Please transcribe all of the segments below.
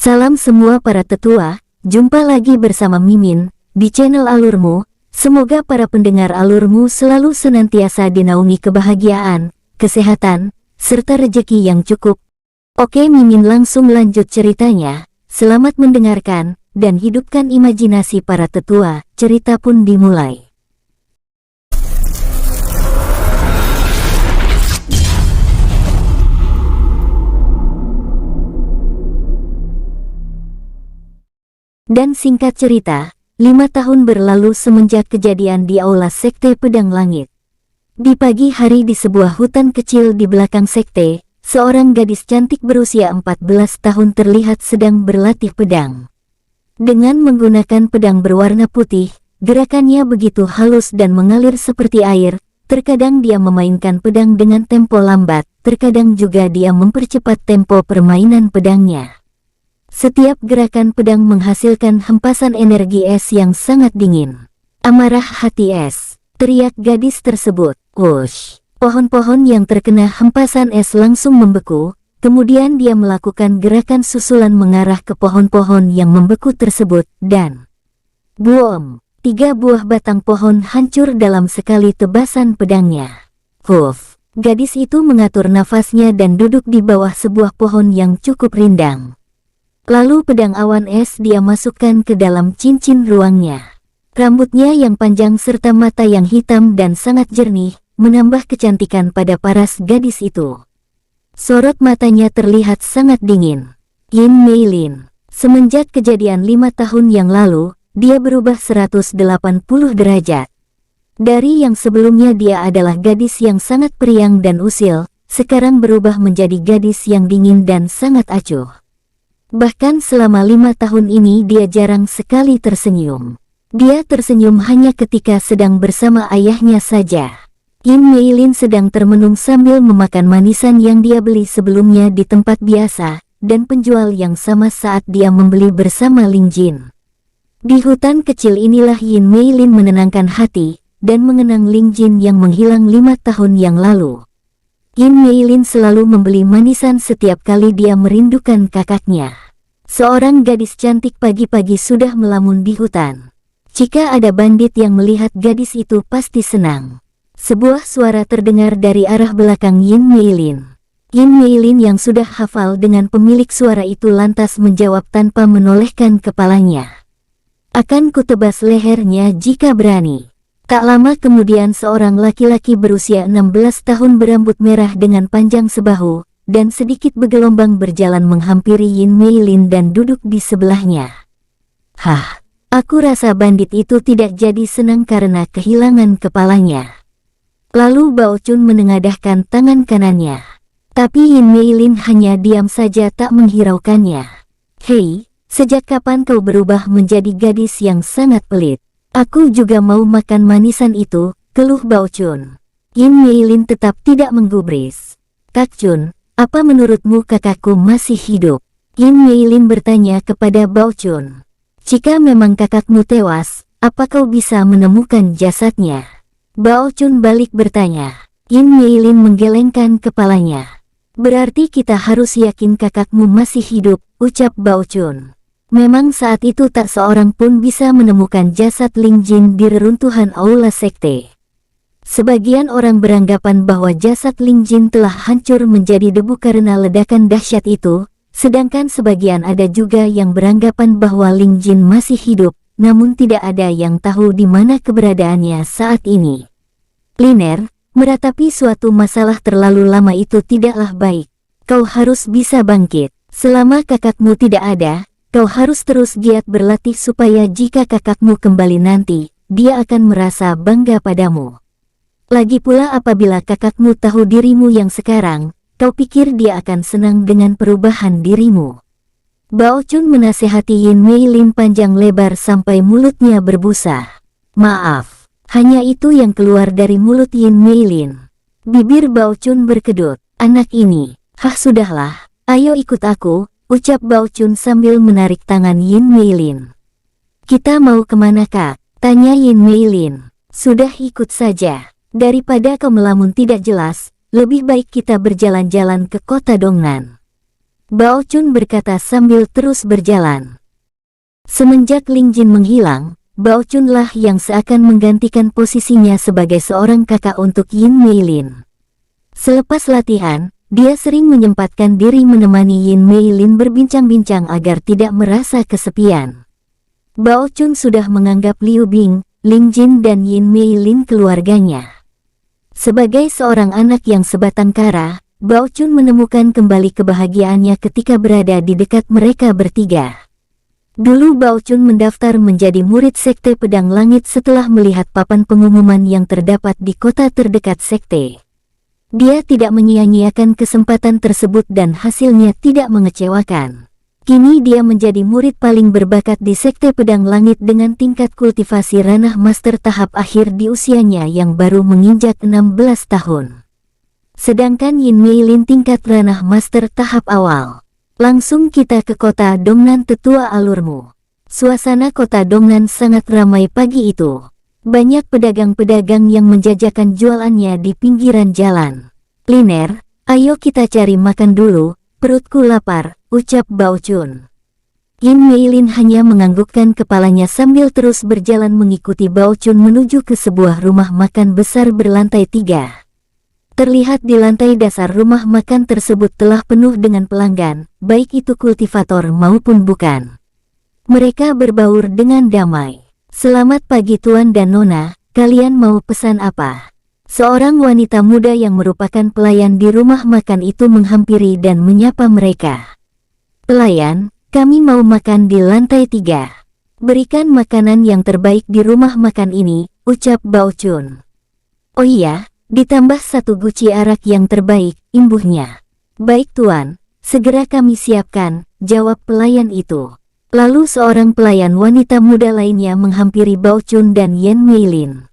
Salam semua para tetua, jumpa lagi bersama Mimin, di channel Alurmu. Semoga para pendengar Alurmu selalu senantiasa dinaungi kebahagiaan, kesehatan, serta rejeki yang cukup. Oke, Mimin langsung lanjut ceritanya. Selamat mendengarkan, dan hidupkan imajinasi para tetua. Cerita pun dimulai. Dan singkat cerita, 5 tahun berlalu semenjak kejadian di aula Sekte Pedang Langit. Di pagi hari di sebuah hutan kecil di belakang sekte, seorang gadis cantik berusia 14 tahun terlihat sedang berlatih pedang. Dengan menggunakan pedang berwarna putih, gerakannya begitu halus dan mengalir seperti air. Terkadang dia memainkan pedang dengan tempo lambat, terkadang juga dia mempercepat tempo permainan pedangnya. Setiap gerakan pedang menghasilkan hempasan energi es yang sangat dingin. Amarah hati es, teriak gadis tersebut. Wush! Pohon-pohon yang terkena hempasan es langsung membeku, kemudian dia melakukan gerakan susulan mengarah ke pohon-pohon yang membeku tersebut, dan boom! 3 buah batang pohon hancur dalam sekali tebasan pedangnya. Huff! Gadis itu mengatur nafasnya dan duduk di bawah sebuah pohon yang cukup rindang. Lalu pedang awan es dia masukkan ke dalam cincin ruangnya. Rambutnya yang panjang serta mata yang hitam dan sangat jernih, menambah kecantikan pada paras gadis itu. Sorot matanya terlihat sangat dingin. Yin Meilin. Semenjak kejadian 5 tahun yang lalu, dia berubah 180 derajat. Dari yang sebelumnya dia adalah gadis yang sangat periang dan usil, sekarang berubah menjadi gadis yang dingin dan sangat acuh. Bahkan selama 5 tahun ini dia jarang sekali tersenyum. Dia tersenyum hanya ketika sedang bersama ayahnya saja. Yin Meilin sedang termenung sambil memakan manisan yang dia beli sebelumnya di tempat biasa, dan penjual yang sama saat dia membeli bersama Ling Jin. Di hutan kecil inilah Yin Meilin menenangkan hati, dan mengenang Ling Jin yang menghilang 5 tahun yang lalu. Yin Meilin selalu membeli manisan setiap kali dia merindukan kakaknya. Seorang gadis cantik pagi-pagi sudah melamun di hutan. Jika ada bandit yang melihat gadis itu pasti senang. Sebuah suara terdengar dari arah belakang Yin Meilin. Yin Meilin yang sudah hafal dengan pemilik suara itu lantas menjawab tanpa menolehkan kepalanya. Akan kutebas lehernya jika berani. Tak lama kemudian seorang laki-laki berusia 16 tahun berambut merah dengan panjang sebahu dan sedikit bergelombang berjalan menghampiri Yin Meilin dan duduk di sebelahnya. Hah, aku rasa bandit itu tidak jadi senang karena kehilangan kepalanya. Lalu Bao Chun menengadahkan tangan kanannya. Tapi Yin Meilin hanya diam saja tak menghiraukannya. Hei, sejak kapan kau berubah menjadi gadis yang sangat pelit? Aku juga mau makan manisan itu, keluh Bao Chun. Yin Meilin tetap tidak menggubris. Kak Chun, apa menurutmu kakakku masih hidup? Yin Meilin bertanya kepada Bao Chun. Jika memang kakakmu tewas, apa kau bisa menemukan jasadnya? Bao Chun balik bertanya. Yin Meilin menggelengkan kepalanya. Berarti kita harus yakin kakakmu masih hidup, ucap Bao Chun. Memang saat itu tak seorang pun bisa menemukan jasad Ling Jin di reruntuhan aula sekte. Sebagian orang beranggapan bahwa jasad Ling Jin telah hancur menjadi debu karena ledakan dahsyat itu, sedangkan sebagian ada juga yang beranggapan bahwa Ling Jin masih hidup, namun tidak ada yang tahu di mana keberadaannya saat ini. Liner, meratapi suatu masalah terlalu lama itu tidaklah baik. Kau harus bisa bangkit. Selama kakakmu tidak ada, kau harus terus giat berlatih supaya jika kakakmu kembali nanti, dia akan merasa bangga padamu. Lagi pula apabila kakakmu tahu dirimu yang sekarang, kau pikir dia akan senang dengan perubahan dirimu. Bao Chun menasehati Yin Meilin panjang lebar sampai mulutnya berbusa. Maaf, hanya itu yang keluar dari mulut Yin Meilin. Bibir Bao Chun berkedut. Anak ini, sudahlah, ayo ikut aku, ucap Bao Chun sambil menarik tangan Yin Meilin. Kita mau kemana kak? Tanya Yin Meilin. Sudah ikut saja. Daripada kau melamun tidak jelas, lebih baik kita berjalan-jalan ke kota Dongnan. Bao Chun berkata sambil terus berjalan. Semenjak Ling Jin menghilang, Bao Chun lah yang seakan menggantikan posisinya sebagai seorang kakak untuk Yin Meilin. Selepas latihan, dia sering menyempatkan diri menemani Yin Meilin berbincang-bincang agar tidak merasa kesepian. Bao Chun sudah menganggap Liu Bing, Ling Jin dan Yin Meilin keluarganya. Sebagai seorang anak yang sebatang kara, Bao Chun menemukan kembali kebahagiaannya ketika berada di dekat mereka bertiga. Dulu Bao Chun mendaftar menjadi murid Sekte Pedang Langit setelah melihat papan pengumuman yang terdapat di kota terdekat Sekte. Dia tidak menyia-nyiakan kesempatan tersebut dan hasilnya tidak mengecewakan. Kini dia menjadi murid paling berbakat di Sekte Pedang Langit dengan tingkat kultivasi ranah master tahap akhir di usianya yang baru menginjak 16 tahun. Sedangkan Yin Meilin tingkat ranah master tahap awal. Langsung kita ke kota Dongnan, tetua alurmu. Suasana kota Dongnan sangat ramai pagi itu. Banyak pedagang-pedagang yang menjajakan jualannya di pinggiran jalan. Liner, ayo kita cari makan dulu, perutku lapar, ucap Bao Chun. Yin Meilin hanya menganggukkan kepalanya sambil terus berjalan mengikuti Bao Chun menuju ke sebuah rumah makan besar berlantai 3. Terlihat di lantai dasar rumah makan tersebut telah penuh dengan pelanggan, baik itu kultivator maupun bukan. Mereka berbaur dengan damai. Selamat pagi Tuan dan Nona, kalian mau pesan apa? Seorang wanita muda yang merupakan pelayan di rumah makan itu menghampiri dan menyapa mereka. Pelayan, kami mau makan di lantai 3. Berikan makanan yang terbaik di rumah makan ini, ucap Bao Chun. Oh iya, ditambah 1 guci arak yang terbaik, imbuhnya. Baik Tuan, segera kami siapkan, jawab pelayan itu. Lalu seorang pelayan wanita muda lainnya menghampiri Bao Chun dan Yin Meilin.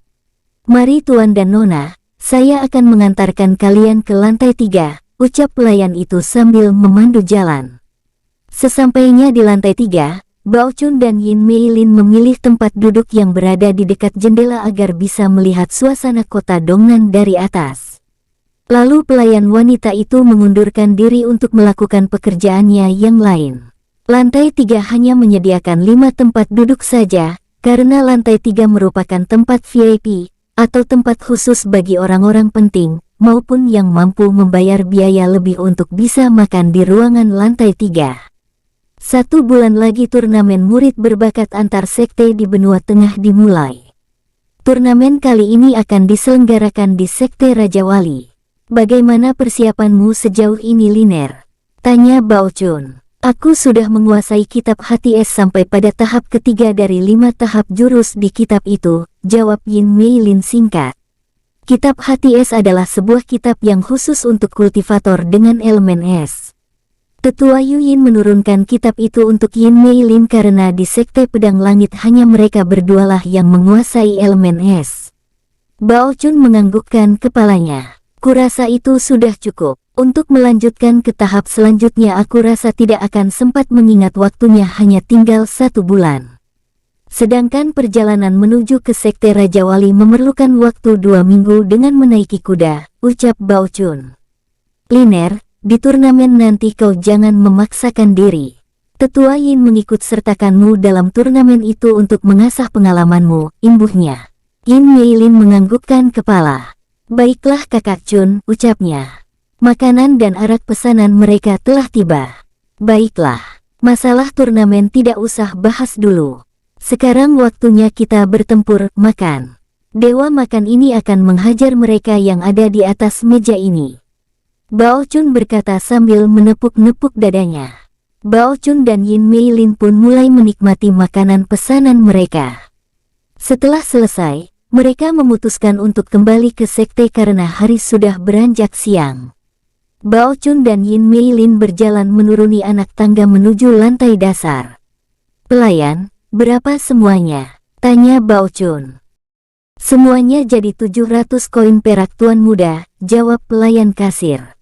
Mari Tuan dan Nona, saya akan mengantarkan kalian ke lantai 3, ucap pelayan itu sambil memandu jalan. Sesampainya di lantai 3, Bao Chun dan Yin Meilin memilih tempat duduk yang berada di dekat jendela agar bisa melihat suasana kota Dongnan dari atas. Lalu pelayan wanita itu mengundurkan diri untuk melakukan pekerjaannya yang lain. Lantai 3 hanya menyediakan 5 tempat duduk saja, karena lantai 3 merupakan tempat VIP, atau tempat khusus bagi orang-orang penting, maupun yang mampu membayar biaya lebih untuk bisa makan di ruangan lantai 3. 1 bulan lagi turnamen murid berbakat antar sekte di benua tengah dimulai. Turnamen kali ini akan diselenggarakan di Sekte Raja Wali. Bagaimana persiapanmu sejauh ini Liner? Tanya Bao Chun. Aku sudah menguasai kitab hati es sampai pada tahap ketiga dari 5 tahap jurus di kitab itu, jawab Yin Meilin singkat. Kitab hati es adalah sebuah kitab yang khusus untuk kultivator dengan elemen es. Tetua Yu Yin menurunkan kitab itu untuk Yin Meilin karena di Sekte Pedang Langit hanya mereka berdualah yang menguasai elemen es. Bao Chun menganggukkan kepalanya. Kurasa itu sudah cukup. Untuk melanjutkan ke tahap selanjutnya aku rasa tidak akan sempat mengingat waktunya hanya tinggal 1 bulan. Sedangkan perjalanan menuju ke Sekte Raja Wali memerlukan waktu 2 minggu dengan menaiki kuda, ucap Bao Chun. Liner, di turnamen nanti kau jangan memaksakan diri. Tetua Yin mengikut sertakanmu dalam turnamen itu untuk mengasah pengalamanmu, imbuhnya. Yin Meilin menganggukkan kepala. Baiklah kakak Chun, ucapnya. Makanan dan arak pesanan mereka telah tiba. Baiklah, masalah turnamen tidak usah bahas dulu. Sekarang waktunya kita bertempur, makan. Dewa makan ini akan menghajar mereka yang ada di atas meja ini. Bao Chun berkata sambil menepuk-nepuk dadanya. Bao Chun dan Yin Meilin pun mulai menikmati makanan pesanan mereka. Setelah selesai, mereka memutuskan untuk kembali ke sekte karena hari sudah beranjak siang. Bao Chun dan Yin Meilin berjalan menuruni anak tangga menuju lantai dasar. Pelayan, berapa semuanya? Tanya Bao Chun. Semuanya jadi 700 koin perak tuan muda, jawab pelayan kasir.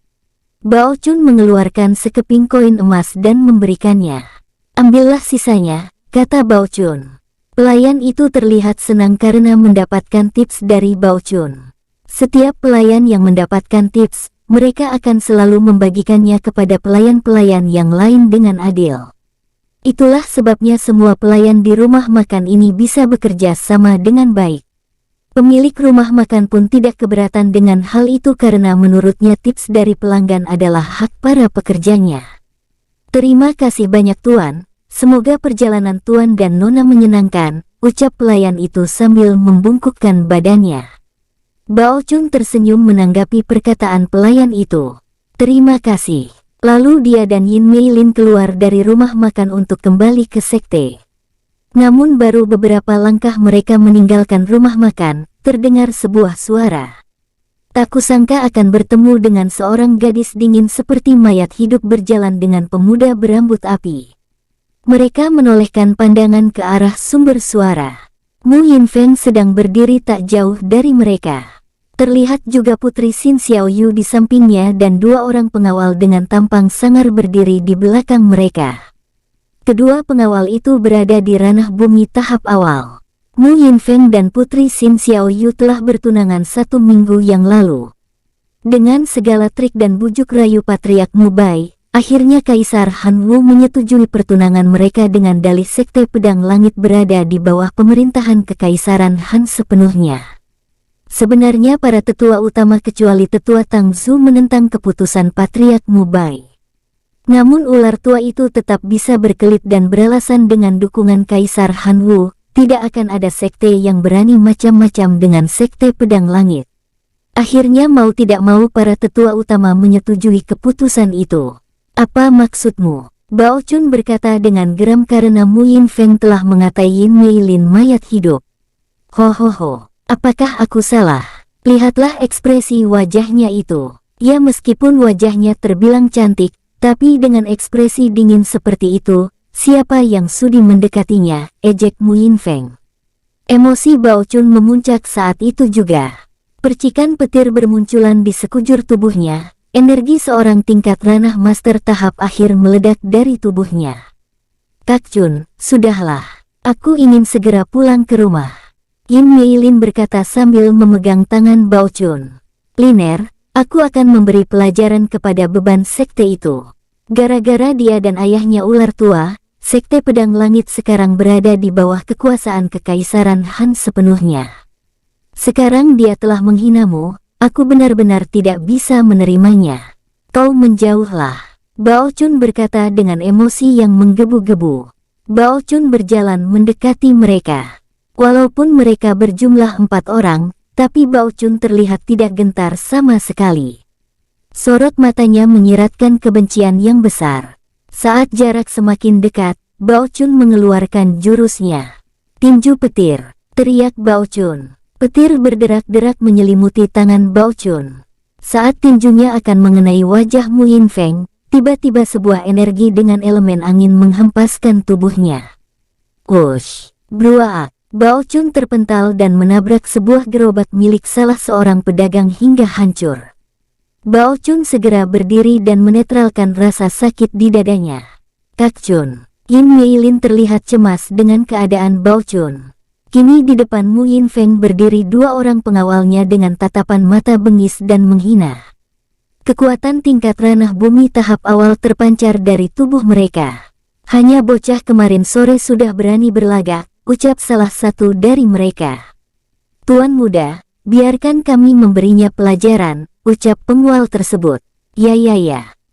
Bao Chun mengeluarkan sekeping koin emas dan memberikannya. Ambillah sisanya, kata Bao Chun. Pelayan itu terlihat senang karena mendapatkan tips dari Bao Chun. Setiap pelayan yang mendapatkan tips, mereka akan selalu membagikannya kepada pelayan-pelayan yang lain dengan adil. Itulah sebabnya semua pelayan di rumah makan ini bisa bekerja sama dengan baik. Pemilik rumah makan pun tidak keberatan dengan hal itu karena menurutnya tips dari pelanggan adalah hak para pekerjanya. Terima kasih banyak Tuan, semoga perjalanan Tuan dan Nona menyenangkan, ucap pelayan itu sambil membungkukkan badannya. Bao Chun tersenyum menanggapi perkataan pelayan itu. Terima kasih. Lalu dia dan Yin Mei Lin keluar dari rumah makan untuk kembali ke sekte. Namun baru beberapa langkah mereka meninggalkan rumah makan, terdengar sebuah suara. Tak kusangka akan bertemu dengan seorang gadis dingin seperti mayat hidup berjalan dengan pemuda berambut api. Mereka menolehkan pandangan ke arah sumber suara. Mu Yinfeng sedang berdiri tak jauh dari mereka. Terlihat juga Putri Xin Xiaoyu di sampingnya dan dua orang pengawal dengan tampang sangar berdiri di belakang mereka. Kedua pengawal itu berada di ranah bumi tahap awal. Mu Yinfeng dan Putri Xin Xiaoyu telah bertunangan 1 minggu yang lalu. Dengan segala trik dan bujuk rayu Patriark Mu Bai, akhirnya Kaisar Han Wu menyetujui pertunangan mereka dengan dalih Sekte Pedang Langit berada di bawah pemerintahan Kekaisaran Han sepenuhnya. Sebenarnya para tetua utama kecuali tetua Tang Zu menentang keputusan Patriark Mu Bai. Namun ular tua itu tetap bisa berkelit dan beralasan dengan dukungan Kaisar Han Wu, tidak akan ada sekte yang berani macam-macam dengan Sekte Pedang Langit. Akhirnya mau tidak mau para tetua utama menyetujui keputusan itu. Apa maksudmu? Bao Chun berkata dengan geram karena Mu Yinfeng telah mengatai Yin Mei Lin mayat hidup. Ho. Apakah aku salah? Lihatlah ekspresi wajahnya itu. Ya meskipun wajahnya terbilang cantik, tapi dengan ekspresi dingin seperti itu, siapa yang sudi mendekatinya, ejek Mu Yinfeng. Emosi Bao Chun memuncak saat itu juga. Percikan petir bermunculan di sekujur tubuhnya, energi seorang tingkat ranah master tahap akhir meledak dari tubuhnya. Kak Chun, sudahlah. Aku ingin segera pulang ke rumah. Yin Mei Lin berkata sambil memegang tangan Bao Chun. Liner, aku akan memberi pelajaran kepada beban sekte itu. Gara-gara dia dan ayahnya ular tua, Sekte Pedang Langit sekarang berada di bawah kekuasaan Kekaisaran Han sepenuhnya. Sekarang dia telah menghinamu, aku benar-benar tidak bisa menerimanya. Kau menjauhlah. Bao Chun berkata dengan emosi yang menggebu-gebu. Bao Chun berjalan mendekati mereka. Walaupun mereka berjumlah 4 orang, tapi Bao Chun terlihat tidak gentar sama sekali. Sorot matanya menyiratkan kebencian yang besar. Saat jarak semakin dekat, Bao Chun mengeluarkan jurusnya. Tinju petir, teriak Bao Chun. Petir berderak-derak menyelimuti tangan Bao Chun. Saat tinjunya akan mengenai wajah Mu Yinfeng, tiba-tiba sebuah energi dengan elemen angin menghempaskan tubuhnya. Wush, bruaak. Bao Chun terpental dan menabrak sebuah gerobak milik salah seorang pedagang hingga hancur. Bao Chun segera berdiri dan menetralkan rasa sakit di dadanya. Kak Chun, Yin Mei Lin terlihat cemas dengan keadaan Bao Chun. Kini di depan Mu Yinfeng berdiri dua orang pengawalnya dengan tatapan mata bengis dan menghina. Kekuatan tingkat ranah bumi tahap awal terpancar dari tubuh mereka. Hanya bocah kemarin sore sudah berani berlagak, ucap salah satu dari mereka. Tuan muda, biarkan kami memberinya pelajaran, ucap pengual tersebut. Ya,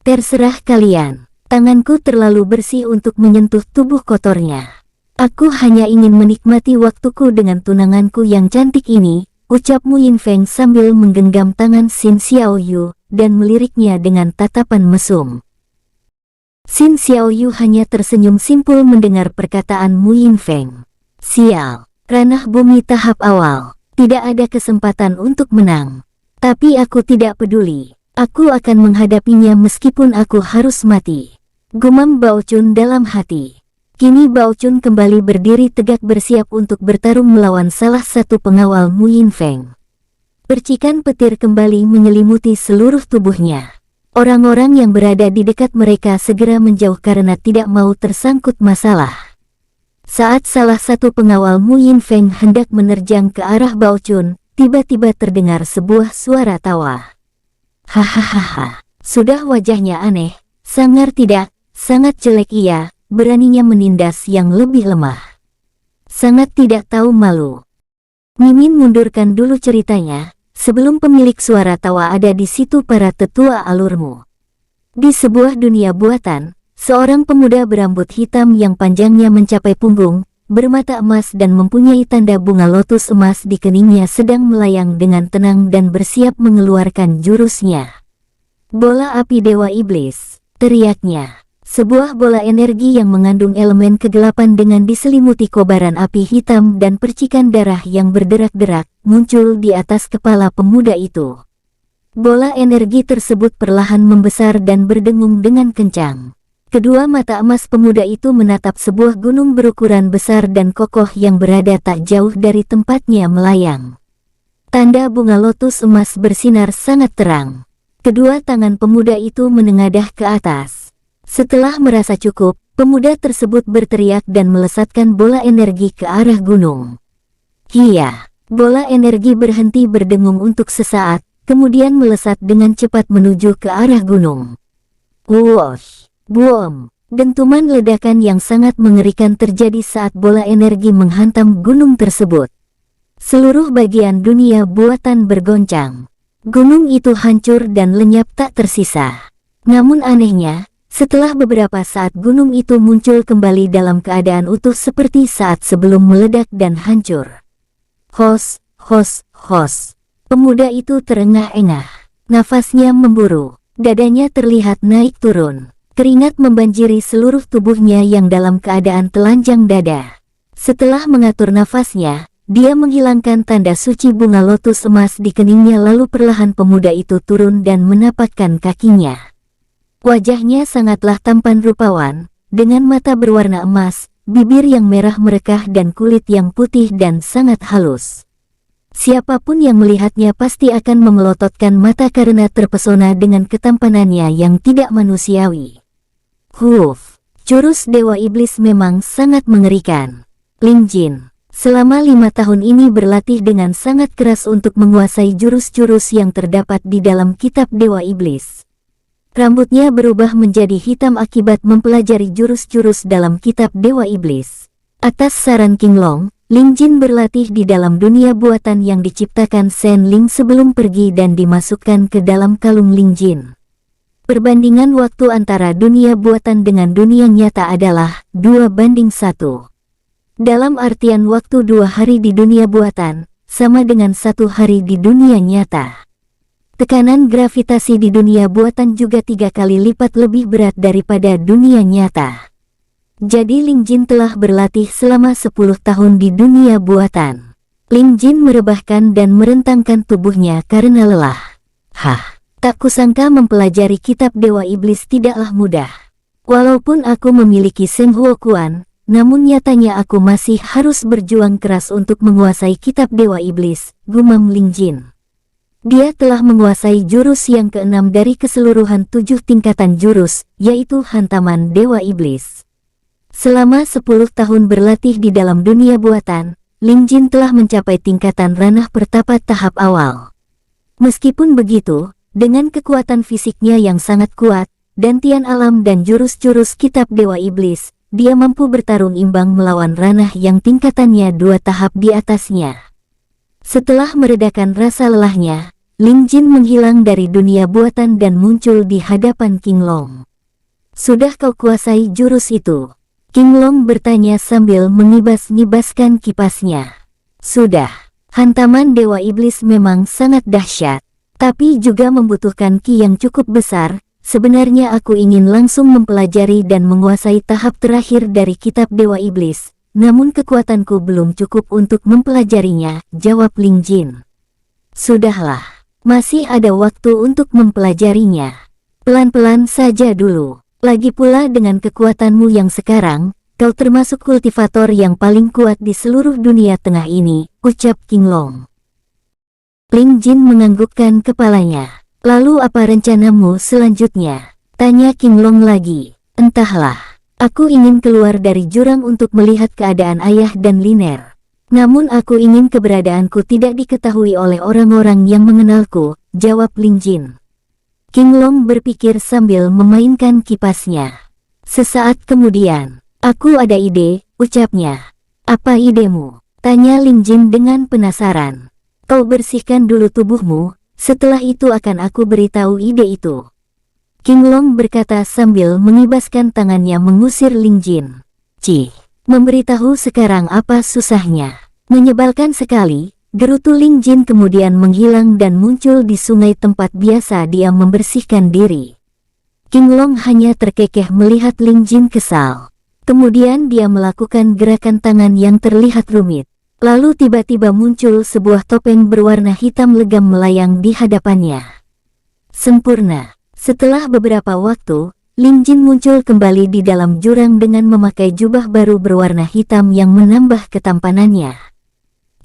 terserah kalian. Tanganku terlalu bersih untuk menyentuh tubuh kotornya. Aku hanya ingin menikmati waktuku dengan tunanganku yang cantik ini, ucap Mu Yinfeng sambil menggenggam tangan Xin Xiaoyu dan meliriknya dengan tatapan mesum. Xin Xiaoyu hanya tersenyum simpul mendengar perkataan Mu Yinfeng. Sial, ranah bumi tahap awal, tidak ada kesempatan untuk menang. Tapi aku tidak peduli, aku akan menghadapinya meskipun aku harus mati. Gumam Bao Chun dalam hati. Kini Bao Chun kembali berdiri tegak bersiap untuk bertarung melawan salah satu pengawal Mu Yinfeng. Percikan petir kembali menyelimuti seluruh tubuhnya. Orang-orang yang berada di dekat mereka segera menjauh karena tidak mau tersangkut masalah. Saat salah satu pengawal Mu Yinfeng hendak menerjang ke arah Bao Chun, tiba-tiba terdengar sebuah suara tawa. Hahaha, sudah wajahnya aneh, sangar tidak, sangat jelek ia, beraninya menindas yang lebih lemah. Sangat tidak tahu malu. Mimin mundurkan dulu ceritanya, sebelum pemilik suara tawa ada di situ para tetua alurmu. Di sebuah dunia buatan, seorang pemuda berambut hitam yang panjangnya mencapai punggung, bermata emas dan mempunyai tanda bunga lotus emas di keningnya sedang melayang dengan tenang dan bersiap mengeluarkan jurusnya. Bola api Dewa Iblis, teriaknya. Sebuah bola energi yang mengandung elemen kegelapan dengan diselimuti kobaran api hitam dan percikan darah yang berderak-derak, muncul di atas kepala pemuda itu. Bola energi tersebut perlahan membesar dan berdengung dengan kencang. Kedua mata emas pemuda itu menatap sebuah gunung berukuran besar dan kokoh yang berada tak jauh dari tempatnya melayang. Tanda bunga lotus emas bersinar sangat terang. Kedua tangan pemuda itu menengadah ke atas. Setelah merasa cukup, pemuda tersebut berteriak dan melesatkan bola energi ke arah gunung. Hiya! Bola energi berhenti berdengung untuk sesaat, kemudian melesat dengan cepat menuju ke arah gunung. Whoosh! Boom! Dentuman ledakan yang sangat mengerikan terjadi saat bola energi menghantam gunung tersebut. Seluruh bagian dunia buatan bergoncang. Gunung itu hancur dan lenyap tak tersisa. Namun anehnya, setelah beberapa saat gunung itu muncul kembali dalam keadaan utuh seperti saat sebelum meledak dan hancur. Hos, hos, hos. Pemuda itu terengah-engah. Nafasnya memburu. Dadanya terlihat naik turun. Keringat membanjiri seluruh tubuhnya yang dalam keadaan telanjang dada. Setelah mengatur nafasnya, dia menghilangkan tanda suci bunga lotus emas di keningnya lalu perlahan pemuda itu turun dan menapakkan kakinya. Wajahnya sangatlah tampan rupawan, dengan mata berwarna emas, bibir yang merah merekah dan kulit yang putih dan sangat halus. Siapapun yang melihatnya pasti akan memelototkan mata karena terpesona dengan ketampanannya yang tidak manusiawi. Huf, jurus Dewa Iblis memang sangat mengerikan. Ling Jin, selama 5 tahun ini berlatih dengan sangat keras untuk menguasai jurus-jurus yang terdapat di dalam kitab Dewa Iblis. Rambutnya berubah menjadi hitam akibat mempelajari jurus-jurus dalam kitab Dewa Iblis. Atas saran King Long, Ling Jin berlatih di dalam dunia buatan yang diciptakan Shen Ling sebelum pergi dan dimasukkan ke dalam kalung Ling Jin. Perbandingan waktu antara dunia buatan dengan dunia nyata adalah 2:1. Dalam artian waktu 2 hari di dunia buatan, sama dengan 1 hari di dunia nyata. Tekanan gravitasi di dunia buatan juga 3 kali lipat lebih berat daripada dunia nyata. Jadi Ling Jin telah berlatih selama 10 tahun di dunia buatan. Ling Jin merebahkan dan merentangkan tubuhnya karena lelah. Hah! Tak kusangka mempelajari kitab Dewa Iblis tidaklah mudah. Walaupun aku memiliki Shen Huo Quan, namun nyatanya aku masih harus berjuang keras untuk menguasai kitab Dewa Iblis, gumam Ling Jin. Dia telah menguasai jurus yang ke-6 dari keseluruhan 7 tingkatan jurus, yaitu hantaman Dewa Iblis. Selama 10 tahun berlatih di dalam dunia buatan, Ling Jin telah mencapai tingkatan ranah pertapa tahap awal. Meskipun begitu, dengan kekuatan fisiknya yang sangat kuat, dantian alam dan jurus-jurus kitab Dewa Iblis, dia mampu bertarung imbang melawan ranah yang tingkatannya 2 tahap di atasnya. Setelah meredakan rasa lelahnya, Ling Jin menghilang dari dunia buatan dan muncul di hadapan King Long. "Sudah kau kuasai jurus itu?" King Long bertanya sambil mengibas-ngibaskan kipasnya. "Sudah." Hantaman Dewa Iblis memang sangat dahsyat. Tapi juga membutuhkan ki yang cukup besar. Sebenarnya aku ingin langsung mempelajari dan menguasai tahap terakhir dari kitab Dewa Iblis. Namun kekuatanku belum cukup untuk mempelajarinya, jawab Ling Jin. Sudahlah, masih ada waktu untuk mempelajarinya. Pelan-pelan saja dulu. Lagi pula dengan kekuatanmu yang sekarang, kau termasuk kultivator yang paling kuat di seluruh dunia tengah ini, ucap King Long. Ling Jin menganggukkan kepalanya. Lalu apa rencanamu selanjutnya? Tanya King Long lagi. Entahlah. Aku ingin keluar dari jurang untuk melihat keadaan ayah dan Liner. Namun aku ingin keberadaanku tidak diketahui oleh orang-orang yang mengenalku, jawab Ling Jin. King Long berpikir sambil memainkan kipasnya. Sesaat kemudian, aku ada ide, ucapnya. Apa idemu? Tanya Ling Jin dengan penasaran. Kau bersihkan dulu tubuhmu, setelah itu akan aku beritahu ide itu. King Long berkata sambil mengibaskan tangannya mengusir Ling Jin. Cih, memberitahu sekarang apa susahnya? Menyebalkan sekali, gerutu Ling Jin kemudian menghilang dan muncul di sungai tempat biasa dia membersihkan diri. King Long hanya terkekeh melihat Ling Jin kesal. Kemudian dia melakukan gerakan tangan yang terlihat rumit. Lalu tiba-tiba muncul sebuah topeng berwarna hitam legam melayang di hadapannya. Sempurna. Setelah beberapa waktu, Ling Jin muncul kembali di dalam jurang dengan memakai jubah baru berwarna hitam yang menambah ketampanannya.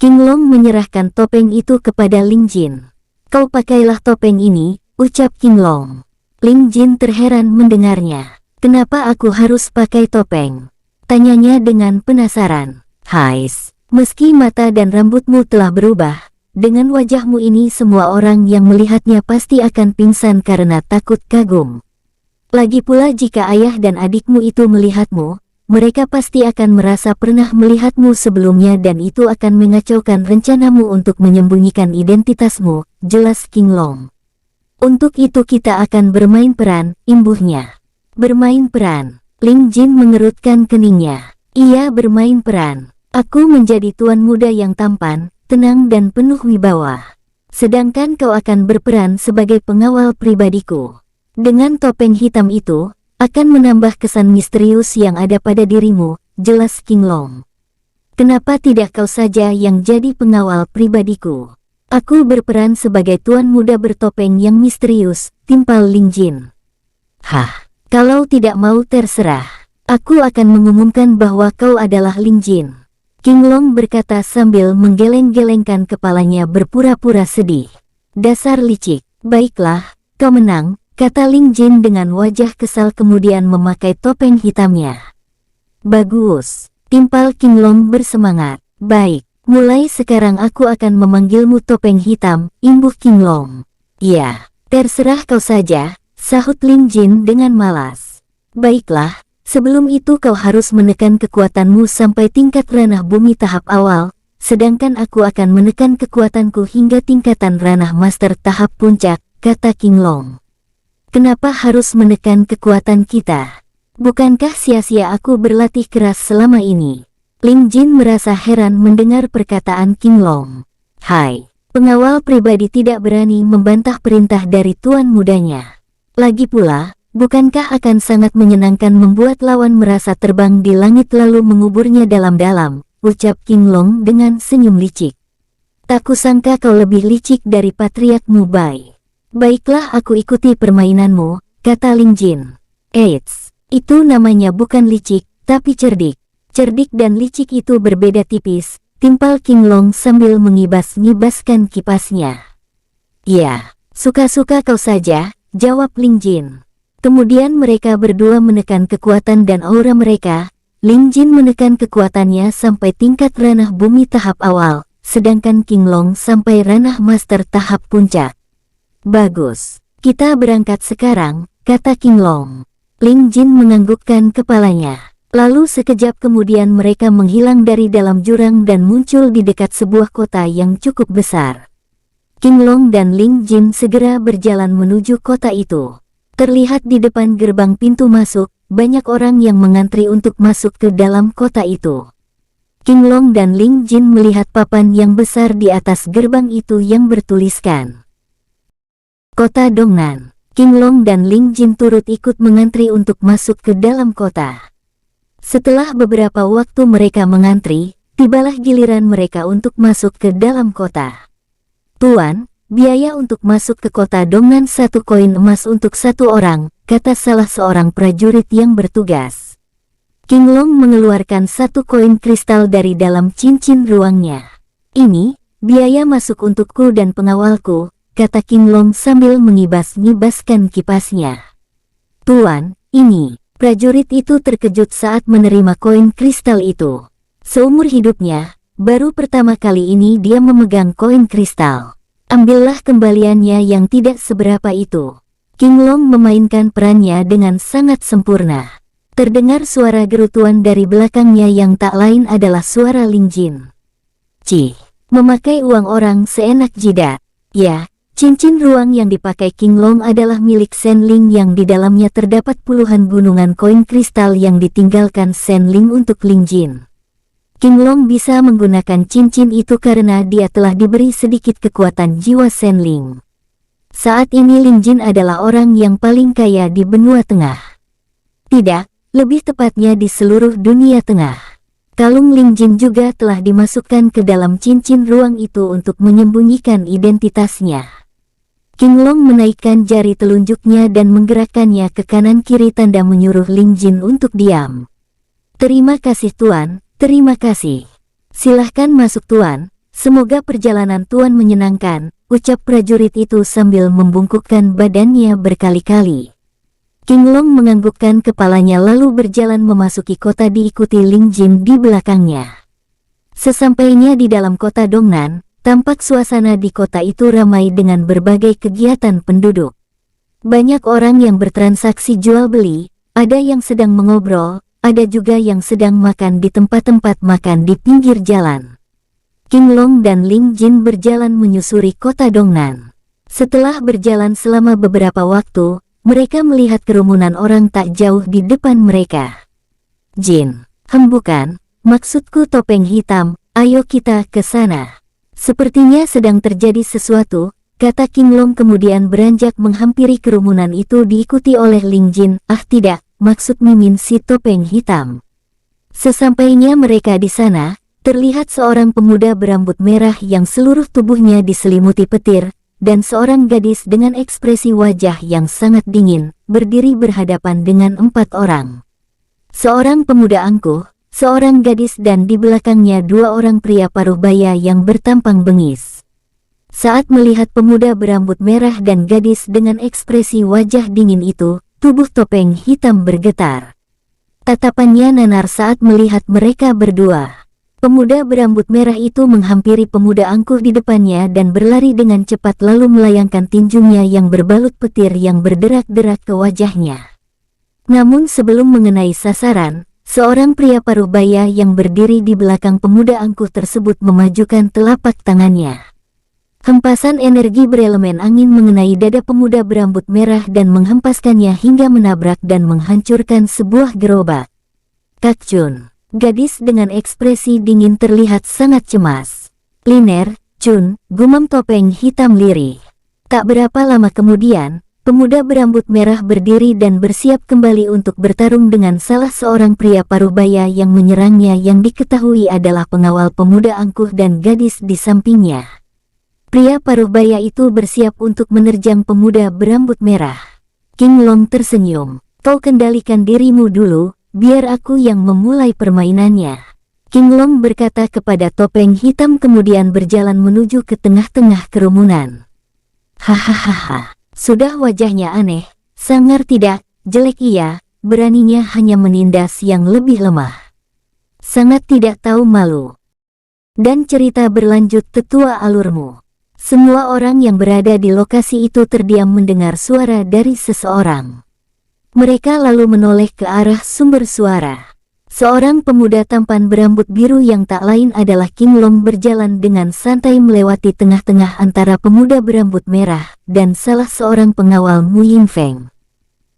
King Long menyerahkan topeng itu kepada Ling Jin. Kau pakailah topeng ini, ucap King Long. Ling Jin terheran mendengarnya. Kenapa aku harus pakai topeng? Tanyanya dengan penasaran. Hais, meski mata dan rambutmu telah berubah, dengan wajahmu ini semua orang yang melihatnya pasti akan pingsan karena takut kagum. Lagi pula jika ayah dan adikmu itu melihatmu, mereka pasti akan merasa pernah melihatmu sebelumnya dan itu akan mengacaukan rencanamu untuk menyembunyikan identitasmu, jelas King Long. Untuk itu kita akan bermain peran, imbuhnya. Bermain peran. Ling Jin mengerutkan keningnya. Iya, bermain peran. Aku menjadi tuan muda yang tampan, tenang dan penuh wibawa. Sedangkan kau akan berperan sebagai pengawal pribadiku. Dengan topeng hitam itu, akan menambah kesan misterius yang ada pada dirimu, jelas King Long. Kenapa tidak kau saja yang jadi pengawal pribadiku? Aku berperan sebagai tuan muda bertopeng yang misterius, timpal Ling Jin. Hah, kalau tidak mau terserah. Aku akan mengumumkan bahwa kau adalah Ling Jin. King Long berkata sambil menggeleng-gelengkan kepalanya berpura-pura sedih. Dasar licik. Baiklah, kau menang, kata Ling Jin dengan wajah kesal kemudian memakai topeng hitamnya. Bagus, timpal King Long bersemangat. Baik. Mulai sekarang aku akan memanggilmu topeng hitam, imbuh King Long. Ya, terserah kau saja, sahut Ling Jin dengan malas. Baiklah, sebelum itu kau harus menekan kekuatanmu sampai tingkat ranah bumi tahap awal, sedangkan aku akan menekan kekuatanku hingga tingkatan ranah master tahap puncak, kata King Long. Kenapa harus menekan kekuatan kita? Bukankah sia-sia aku berlatih keras selama ini? Ling Jin merasa heran mendengar perkataan King Long. Hai, pengawal pribadi tidak berani membantah perintah dari tuan mudanya. Lagi pula, bukankah akan sangat menyenangkan membuat lawan merasa terbang di langit lalu menguburnya dalam-dalam, ucap King Long dengan senyum licik. Tak kusangka kau lebih licik dari Patriark Mubai. Baiklah aku ikuti permainanmu, kata Ling Jin. Eits, itu namanya bukan licik, tapi cerdik. Cerdik dan licik itu berbeda tipis, timpal King Long sambil mengibas-ngibaskan kipasnya. Ya, suka-suka kau saja, jawab Ling Jin. Kemudian mereka berdua menekan kekuatan dan aura mereka. Ling Jin menekan kekuatannya sampai tingkat ranah bumi tahap awal, sedangkan King Long sampai ranah master tahap puncak. Bagus, kita berangkat sekarang, kata King Long. Ling Jin menganggukkan kepalanya. Lalu sekejap kemudian mereka menghilang dari dalam jurang dan muncul di dekat sebuah kota yang cukup besar. King Long dan Ling Jin segera berjalan menuju kota itu. Terlihat di depan gerbang pintu masuk, banyak orang yang mengantri untuk masuk ke dalam kota itu. King Long dan Ling Jin melihat papan yang besar di atas gerbang itu yang bertuliskan Kota Dongnan. King Long dan Ling Jin turut ikut mengantri untuk masuk ke dalam kota. Setelah beberapa waktu mereka mengantri, tibalah giliran mereka untuk masuk ke dalam kota. Tuan, biaya untuk masuk ke kota Dongnan 1 koin emas untuk 1 orang, kata salah seorang prajurit yang bertugas. King Long mengeluarkan 1 koin kristal dari dalam cincin ruangnya. Ini, biaya masuk untukku dan pengawalku, kata King Long sambil mengibas-ngibaskan kipasnya. Tuan, ini. Prajurit itu terkejut saat menerima koin kristal itu. Seumur hidupnya, baru pertama kali ini dia memegang koin kristal. Ambillah kembaliannya yang tidak seberapa itu. King Long memainkan perannya dengan sangat sempurna. Terdengar suara gerutuan dari belakangnya yang tak lain adalah suara Ling Jin. Cih, memakai uang orang seenak jidat. Ya, cincin ruang yang dipakai King Long adalah milik Shen Ling yang di dalamnya terdapat puluhan gunungan koin kristal yang ditinggalkan Shen Ling untuk Ling Jin. King Long bisa menggunakan cincin itu karena dia telah diberi sedikit kekuatan jiwa Shen Ling. Saat ini Ling Jin adalah orang yang paling kaya di benua tengah. Tidak, lebih tepatnya di seluruh dunia tengah. Kalung Ling Jin juga telah dimasukkan ke dalam cincin ruang itu untuk menyembunyikan identitasnya. King Long menaikkan jari telunjuknya dan menggerakkannya ke kanan kiri tanda menyuruh Ling Jin untuk diam. Terima kasih Tuan, terima kasih. Silahkan masuk Tuan, semoga perjalanan Tuan menyenangkan, ucap prajurit itu sambil membungkukkan badannya berkali-kali. King Long menganggukkan kepalanya lalu berjalan memasuki kota diikuti Ling Jin di belakangnya. Sesampainya di dalam kota Dongnan, tampak suasana di kota itu ramai dengan berbagai kegiatan penduduk. Banyak orang yang bertransaksi jual beli, ada yang sedang mengobrol, ada juga yang sedang makan di tempat-tempat makan di pinggir jalan. King Long dan Ling Jin berjalan menyusuri kota Dongnan. Setelah berjalan selama beberapa waktu, mereka melihat kerumunan orang tak jauh di depan mereka. Jin, bukan, maksudku topeng hitam, ayo kita ke sana. Sepertinya sedang terjadi sesuatu, kata King Long kemudian beranjak menghampiri kerumunan itu diikuti oleh Ling Jin. Ah tidak, maksud Mimin si topeng hitam. Sesampainya mereka di sana, terlihat seorang pemuda berambut merah yang seluruh tubuhnya diselimuti petir, dan seorang gadis dengan ekspresi wajah yang sangat dingin, berdiri berhadapan dengan 4 orang. Seorang pemuda angkuh, seorang gadis dan di belakangnya 2 orang pria paruh baya yang bertampang bengis. Saat melihat pemuda berambut merah dan gadis dengan ekspresi wajah dingin itu, tubuh topeng hitam bergetar. Tatapannya nanar saat melihat mereka berdua. Pemuda berambut merah itu menghampiri pemuda angkuh di depannya dan berlari dengan cepat lalu melayangkan tinjunya yang berbalut petir yang berderak-derak ke wajahnya. Namun sebelum mengenai sasaran, seorang pria paruh baya yang berdiri di belakang pemuda angkuh tersebut memajukan telapak tangannya. Hempasan energi berelemen angin mengenai dada pemuda berambut merah dan menghempaskannya hingga menabrak dan menghancurkan sebuah gerobak. Kak Chun. Gadis dengan ekspresi dingin terlihat sangat cemas. Liner, Chun, gumam topeng hitam lirih. Tak berapa lama kemudian, pemuda berambut merah berdiri dan bersiap kembali untuk bertarung dengan salah seorang pria paruh baya yang menyerangnya yang diketahui adalah pengawal pemuda angkuh dan gadis di sampingnya. Pria paruh baya itu bersiap untuk menerjang pemuda berambut merah. King Long tersenyum. Kau kendalikan dirimu dulu, biar aku yang memulai permainannya. King Long berkata kepada topeng hitam kemudian berjalan menuju ke tengah-tengah kerumunan. Hahaha, sudah wajahnya aneh, sangar tidak, jelek ia, beraninya hanya menindas yang lebih lemah. Sangat tidak tahu malu. Dan cerita berlanjut tetua alurmu. Semua orang yang berada di lokasi itu terdiam mendengar suara dari seseorang. Mereka lalu menoleh ke arah sumber suara. Seorang pemuda tampan berambut biru yang tak lain adalah King Long berjalan dengan santai melewati tengah-tengah antara pemuda berambut merah dan salah seorang pengawal Mu Yingfeng.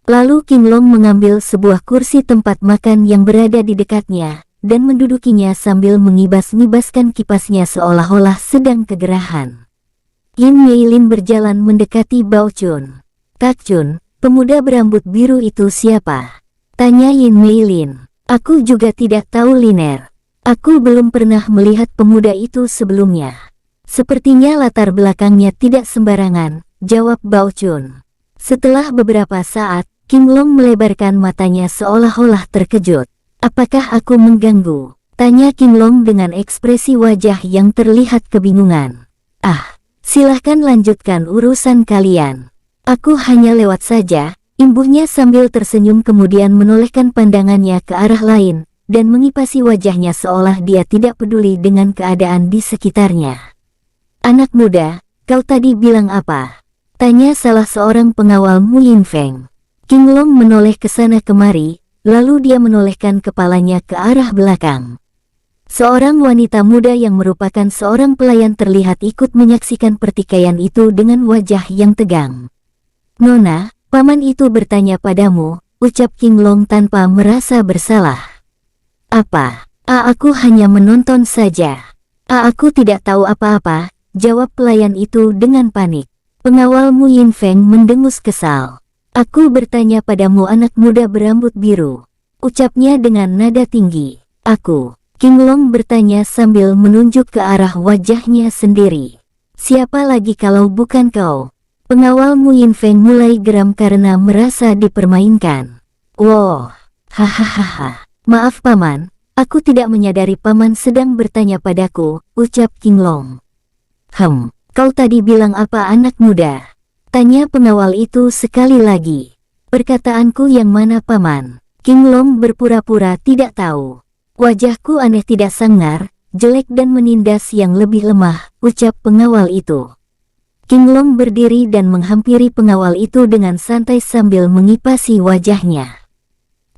Lalu King Long mengambil sebuah kursi tempat makan yang berada di dekatnya dan mendudukinya sambil mengibas-ngibaskan kipasnya seolah-olah sedang kegerahan. Yin Meilin berjalan mendekati Bao Chun. Kak Chun, pemuda berambut biru itu siapa? Tanya Yin Meilin. Aku juga tidak tahu Liner. Aku belum pernah melihat pemuda itu sebelumnya. Sepertinya latar belakangnya tidak sembarangan, jawab Bao Chun. Setelah beberapa saat, King Long melebarkan matanya seolah-olah terkejut. Apakah aku mengganggu? Tanya King Long dengan ekspresi wajah yang terlihat kebingungan. Ah, silahkan lanjutkan urusan kalian. Aku hanya lewat saja, imbuhnya sambil tersenyum kemudian menolehkan pandangannya ke arah lain, dan mengipasi wajahnya seolah dia tidak peduli dengan keadaan di sekitarnya. Anak muda, kau tadi bilang apa? Tanya salah seorang pengawal Mu Yinfeng. King Long menoleh ke sana kemari, lalu dia menolehkan kepalanya ke arah belakang. Seorang wanita muda yang merupakan seorang pelayan terlihat ikut menyaksikan pertikaian itu dengan wajah yang tegang. "Nona, paman itu bertanya padamu," ucap King Long tanpa merasa bersalah. "Apa? Aku hanya menonton saja. Aku tidak tahu apa-apa," jawab pelayan itu dengan panik. Pengawal Mu Yinfeng mendengus kesal. "Aku bertanya padamu anak muda berambut biru," ucapnya dengan nada tinggi. "Aku." King Long bertanya sambil menunjuk ke arah wajahnya sendiri. "Siapa lagi kalau bukan kau?" Pengawal Mu Yinfeng mulai geram karena merasa dipermainkan. "Wow, hahaha. Maaf paman, aku tidak menyadari paman sedang bertanya padaku," ucap King Long. Kau tadi bilang apa anak muda?" tanya pengawal itu sekali lagi. "Perkataanku yang mana paman?" King Long berpura-pura tidak tahu. "Wajahku aneh tidak sangar, jelek dan menindas yang lebih lemah," ucap pengawal itu. King Long berdiri dan menghampiri pengawal itu dengan santai sambil mengipasi wajahnya.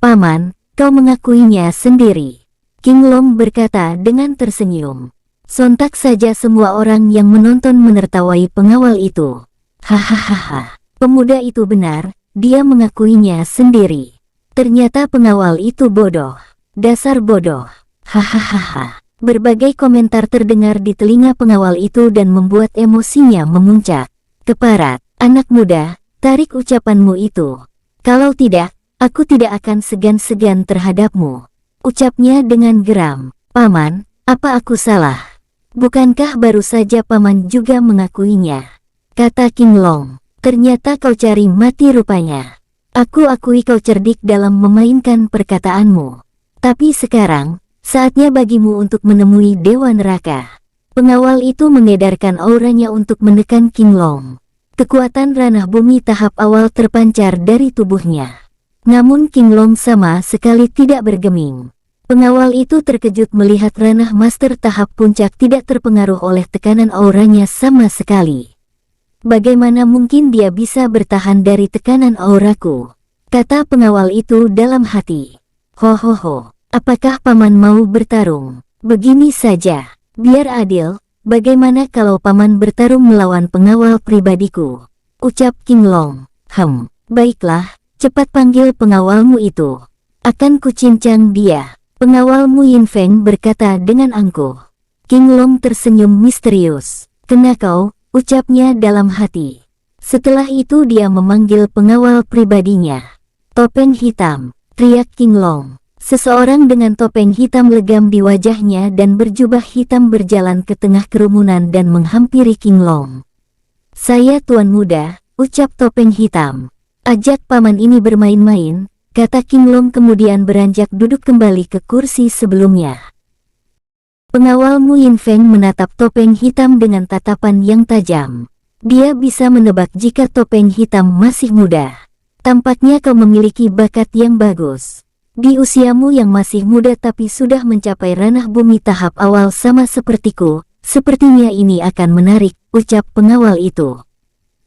"Paman, kau mengakuinya sendiri," King Long berkata dengan tersenyum. Sontak saja semua orang yang menonton menertawai pengawal itu. "Hahaha, pemuda itu benar, dia mengakuinya sendiri. Ternyata pengawal itu bodoh. Dasar bodoh. Hahaha." Berbagai komentar terdengar di telinga pengawal itu dan membuat emosinya memuncak. "Keparat, anak muda, tarik ucapanmu itu. Kalau tidak, aku tidak akan segan-segan terhadapmu," ucapnya dengan geram. "Paman, apa aku salah? Bukankah baru saja paman juga mengakuinya?" kata King Long. "Ternyata kau cari mati rupanya. Aku akui kau cerdik dalam memainkan perkataanmu. Tapi sekarang, saatnya bagimu untuk menemui Dewa Neraka." Pengawal itu mengedarkan auranya untuk menekan King Long. Kekuatan ranah bumi tahap awal terpancar dari tubuhnya. Namun King Long sama sekali tidak bergeming. Pengawal itu terkejut melihat ranah master tahap puncak tidak terpengaruh oleh tekanan auranya sama sekali. "Bagaimana mungkin dia bisa bertahan dari tekanan auraku?" kata pengawal itu dalam hati. "Ho, apakah paman mau bertarung? Begini saja, biar adil, bagaimana kalau paman bertarung melawan pengawal pribadiku?" ucap King Long. Baiklah, cepat panggil pengawalmu itu. Akan kucincang dia." Pengawal Mu Yinfeng berkata dengan angkuh. King Long tersenyum misterius. "Kena kau," ucapnya dalam hati. Setelah itu dia memanggil pengawal pribadinya. "Topeng hitam," teriak King Long. Seseorang dengan topeng hitam legam di wajahnya dan berjubah hitam berjalan ke tengah kerumunan dan menghampiri King Long. "Saya tuan muda," ucap topeng hitam. "Ajak paman ini bermain-main," kata King Long kemudian beranjak duduk kembali ke kursi sebelumnya. Pengawal Mu Yinfeng menatap topeng hitam dengan tatapan yang tajam. Dia bisa menebak jika topeng hitam masih muda. "Tampaknya kau memiliki bakat yang bagus. Di usiamu yang masih muda tapi sudah mencapai ranah bumi tahap awal sama sepertiku, sepertinya ini akan menarik," ucap pengawal itu.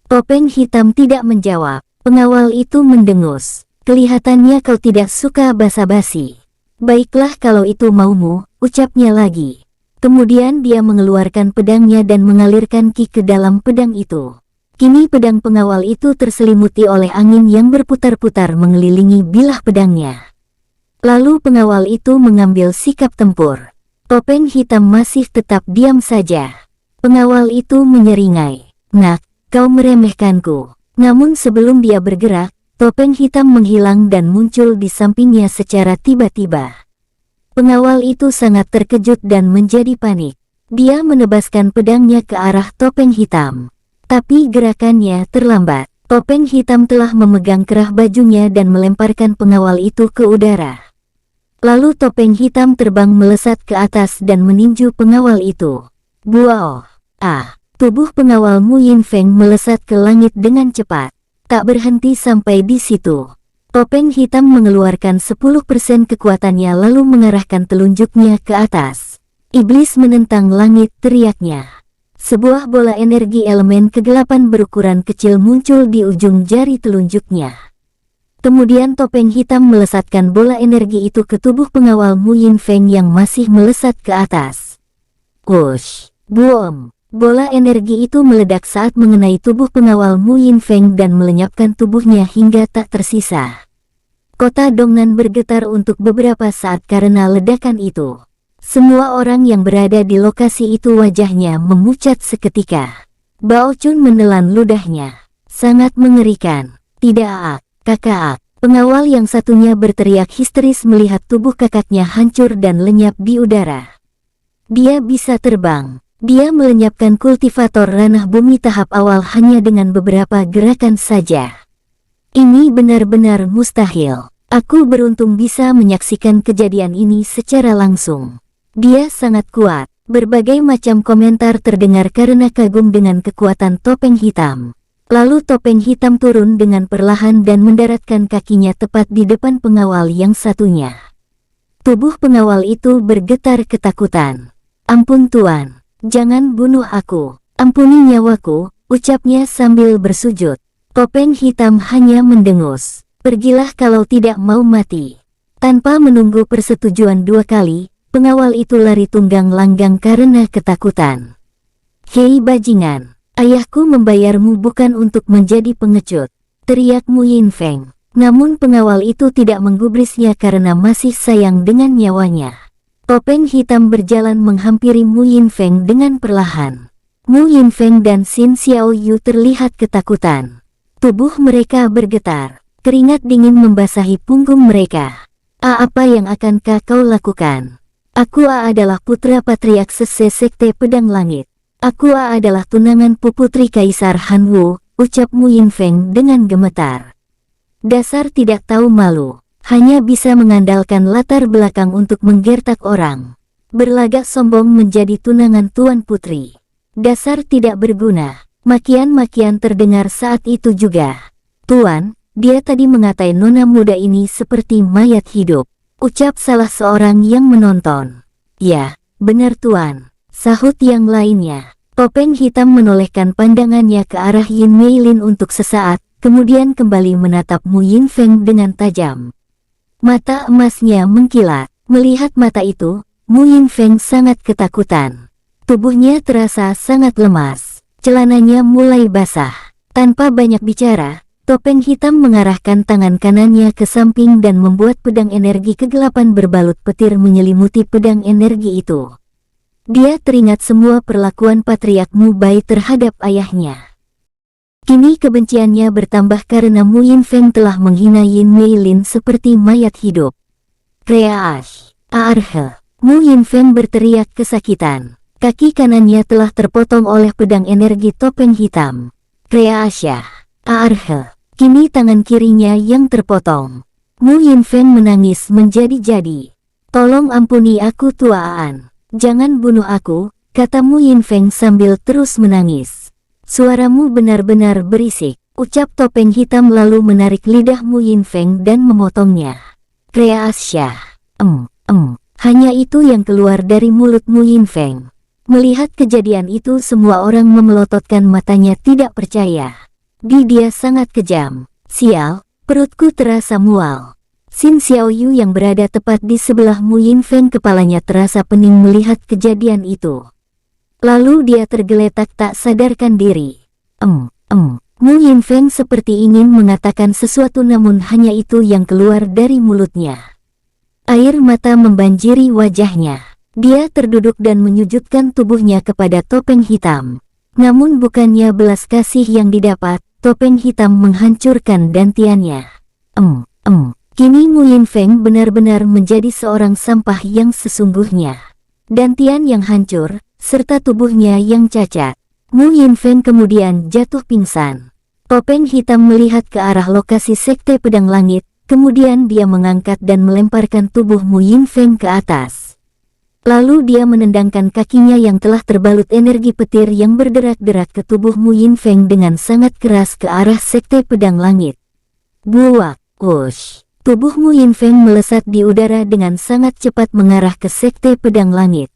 Topeng hitam tidak menjawab. Pengawal itu mendengus. "Kelihatannya kau tidak suka basa-basi. Baiklah kalau itu maumu," ucapnya lagi. Kemudian dia mengeluarkan pedangnya dan mengalirkan ki ke dalam pedang itu. Kini pedang pengawal itu terselimuti oleh angin yang berputar-putar mengelilingi bilah pedangnya. Lalu pengawal itu mengambil sikap tempur. Topeng hitam masih tetap diam saja. Pengawal itu menyeringai. "Nak, kau meremehkanku." Namun sebelum dia bergerak, topeng hitam menghilang dan muncul di sampingnya secara tiba-tiba. Pengawal itu sangat terkejut dan menjadi panik. Dia menebaskan pedangnya ke arah topeng hitam. Tapi gerakannya terlambat. Topeng hitam telah memegang kerah bajunya dan melemparkan pengawal itu ke udara. Lalu topeng hitam terbang melesat ke atas dan meninju pengawal itu. Buao! Tubuh pengawal Mu Yinfeng melesat ke langit dengan cepat. Tak berhenti sampai di situ. Topeng hitam mengeluarkan 10% kekuatannya lalu mengarahkan telunjuknya ke atas. "Iblis menentang langit," teriaknya. Sebuah bola energi elemen kegelapan berukuran kecil muncul di ujung jari telunjuknya. Kemudian topeng hitam melesatkan bola energi itu ke tubuh pengawal Mu Yinfeng yang masih melesat ke atas. Wush! Boom! Bola energi itu meledak saat mengenai tubuh pengawal Mu Yinfeng dan melenyapkan tubuhnya hingga tak tersisa. Kota Dongnan bergetar untuk beberapa saat karena ledakan itu. Semua orang yang berada di lokasi itu wajahnya memucat seketika. Bao Chun menelan ludahnya. Sangat mengerikan. Tidak, kakak. Pengawal yang satunya berteriak histeris melihat tubuh kakaknya hancur dan lenyap di udara. Dia bisa terbang. Dia melenyapkan kultivator ranah bumi tahap awal hanya dengan beberapa gerakan saja. Ini benar-benar mustahil. Aku beruntung bisa menyaksikan kejadian ini secara langsung. Dia sangat kuat. Berbagai macam komentar terdengar karena kagum dengan kekuatan topeng hitam. Lalu topeng hitam turun dengan perlahan dan mendaratkan kakinya tepat di depan pengawal yang satunya. Tubuh pengawal itu bergetar ketakutan. Ampun Tuan, jangan bunuh aku. Ampuni nyawaku, ucapnya sambil bersujud. Topeng hitam hanya mendengus. Pergilah kalau tidak mau mati. Tanpa menunggu persetujuan dua kali, pengawal itu lari tunggang langgang karena ketakutan. Hei bajingan, ayahku membayarmu bukan untuk menjadi pengecut, teriak Mu Yinfeng. Namun pengawal itu tidak menggubrisnya karena masih sayang dengan nyawanya. Topeng hitam berjalan menghampiri Mu Yinfeng dengan perlahan. Mu Yinfeng dan Xin Xiaoyu terlihat ketakutan. Tubuh mereka bergetar, keringat dingin membasahi punggung mereka. Apa yang akan kau lakukan? Aku adalah putra patriark Sekte Pedang Langit. Aku adalah tunangan putri Kaisar Han Wu, ucap Mu Yinfeng dengan gemetar. Dasar tidak tahu malu, hanya bisa mengandalkan latar belakang untuk menggertak orang. Berlagak sombong menjadi tunangan tuan putri. Dasar tidak berguna. Makian-makian terdengar saat itu juga. Tuan, dia tadi mengatai nona muda ini seperti mayat hidup, ucap salah seorang yang menonton. Ya, benar Tuan, sahut yang lainnya. Topeng hitam menolehkan pandangannya ke arah Yin Meilin untuk sesaat, kemudian kembali menatap Mu Yinfeng dengan tajam. Mata emasnya mengkilat. Melihat mata itu, Mu Yinfeng sangat ketakutan. Tubuhnya terasa sangat lemas. Celananya mulai basah. Tanpa banyak bicara, topeng hitam mengarahkan tangan kanannya ke samping dan membuat pedang energi kegelapan berbalut petir menyelimuti pedang energi itu. Dia teringat semua perlakuan Patriark Mu Bai terhadap ayahnya. Kini kebenciannya bertambah karena Mu Yinfeng telah menghina Yin Meilin seperti mayat hidup. Kreash, Arhe, Mu Yinfeng berteriak kesakitan. Kaki kanannya telah terpotong oleh pedang energi topeng hitam. Kreasya, Arhe, kini tangan kirinya yang terpotong. Mu Yinfeng menangis menjadi-jadi. Tolong ampuni aku tuaan. Jangan bunuh aku, kata Mu Yinfeng sambil terus menangis. Suaramu benar-benar berisik, ucap topeng hitam lalu menarik lidah Mu Yinfeng dan memotongnya. Kreasya, hanya itu yang keluar dari mulut Mu Yinfeng. Melihat kejadian itu semua orang memelototkan matanya tidak percaya. Dia sangat kejam. Sial, perutku terasa mual. Xin Xiaoyu yang berada tepat di sebelah Mu Yinfeng kepalanya terasa pening melihat kejadian itu. Lalu dia tergeletak tak sadarkan diri. Mu Yinfeng seperti ingin mengatakan sesuatu namun hanya itu yang keluar dari mulutnya. Air mata membanjiri wajahnya. Dia terduduk dan menyujudkan tubuhnya kepada topeng hitam. Namun bukannya belas kasih yang didapat, topeng hitam menghancurkan dantiannya. Kini Mu Yinfeng benar-benar menjadi seorang sampah yang sesungguhnya. Dantian yang hancur, serta tubuhnya yang cacat. Mu Yinfeng kemudian jatuh pingsan. Topeng hitam melihat ke arah lokasi Sekte Pedang Langit, kemudian dia mengangkat dan melemparkan tubuh Mu Yinfeng ke atas. Lalu dia menendangkan kakinya yang telah terbalut energi petir yang berderak-derak ke tubuh Mu Yinfeng dengan sangat keras ke arah Sekte Pedang Langit. Buak, wush. Tubuh Mu Yinfeng melesat di udara dengan sangat cepat mengarah ke Sekte Pedang Langit.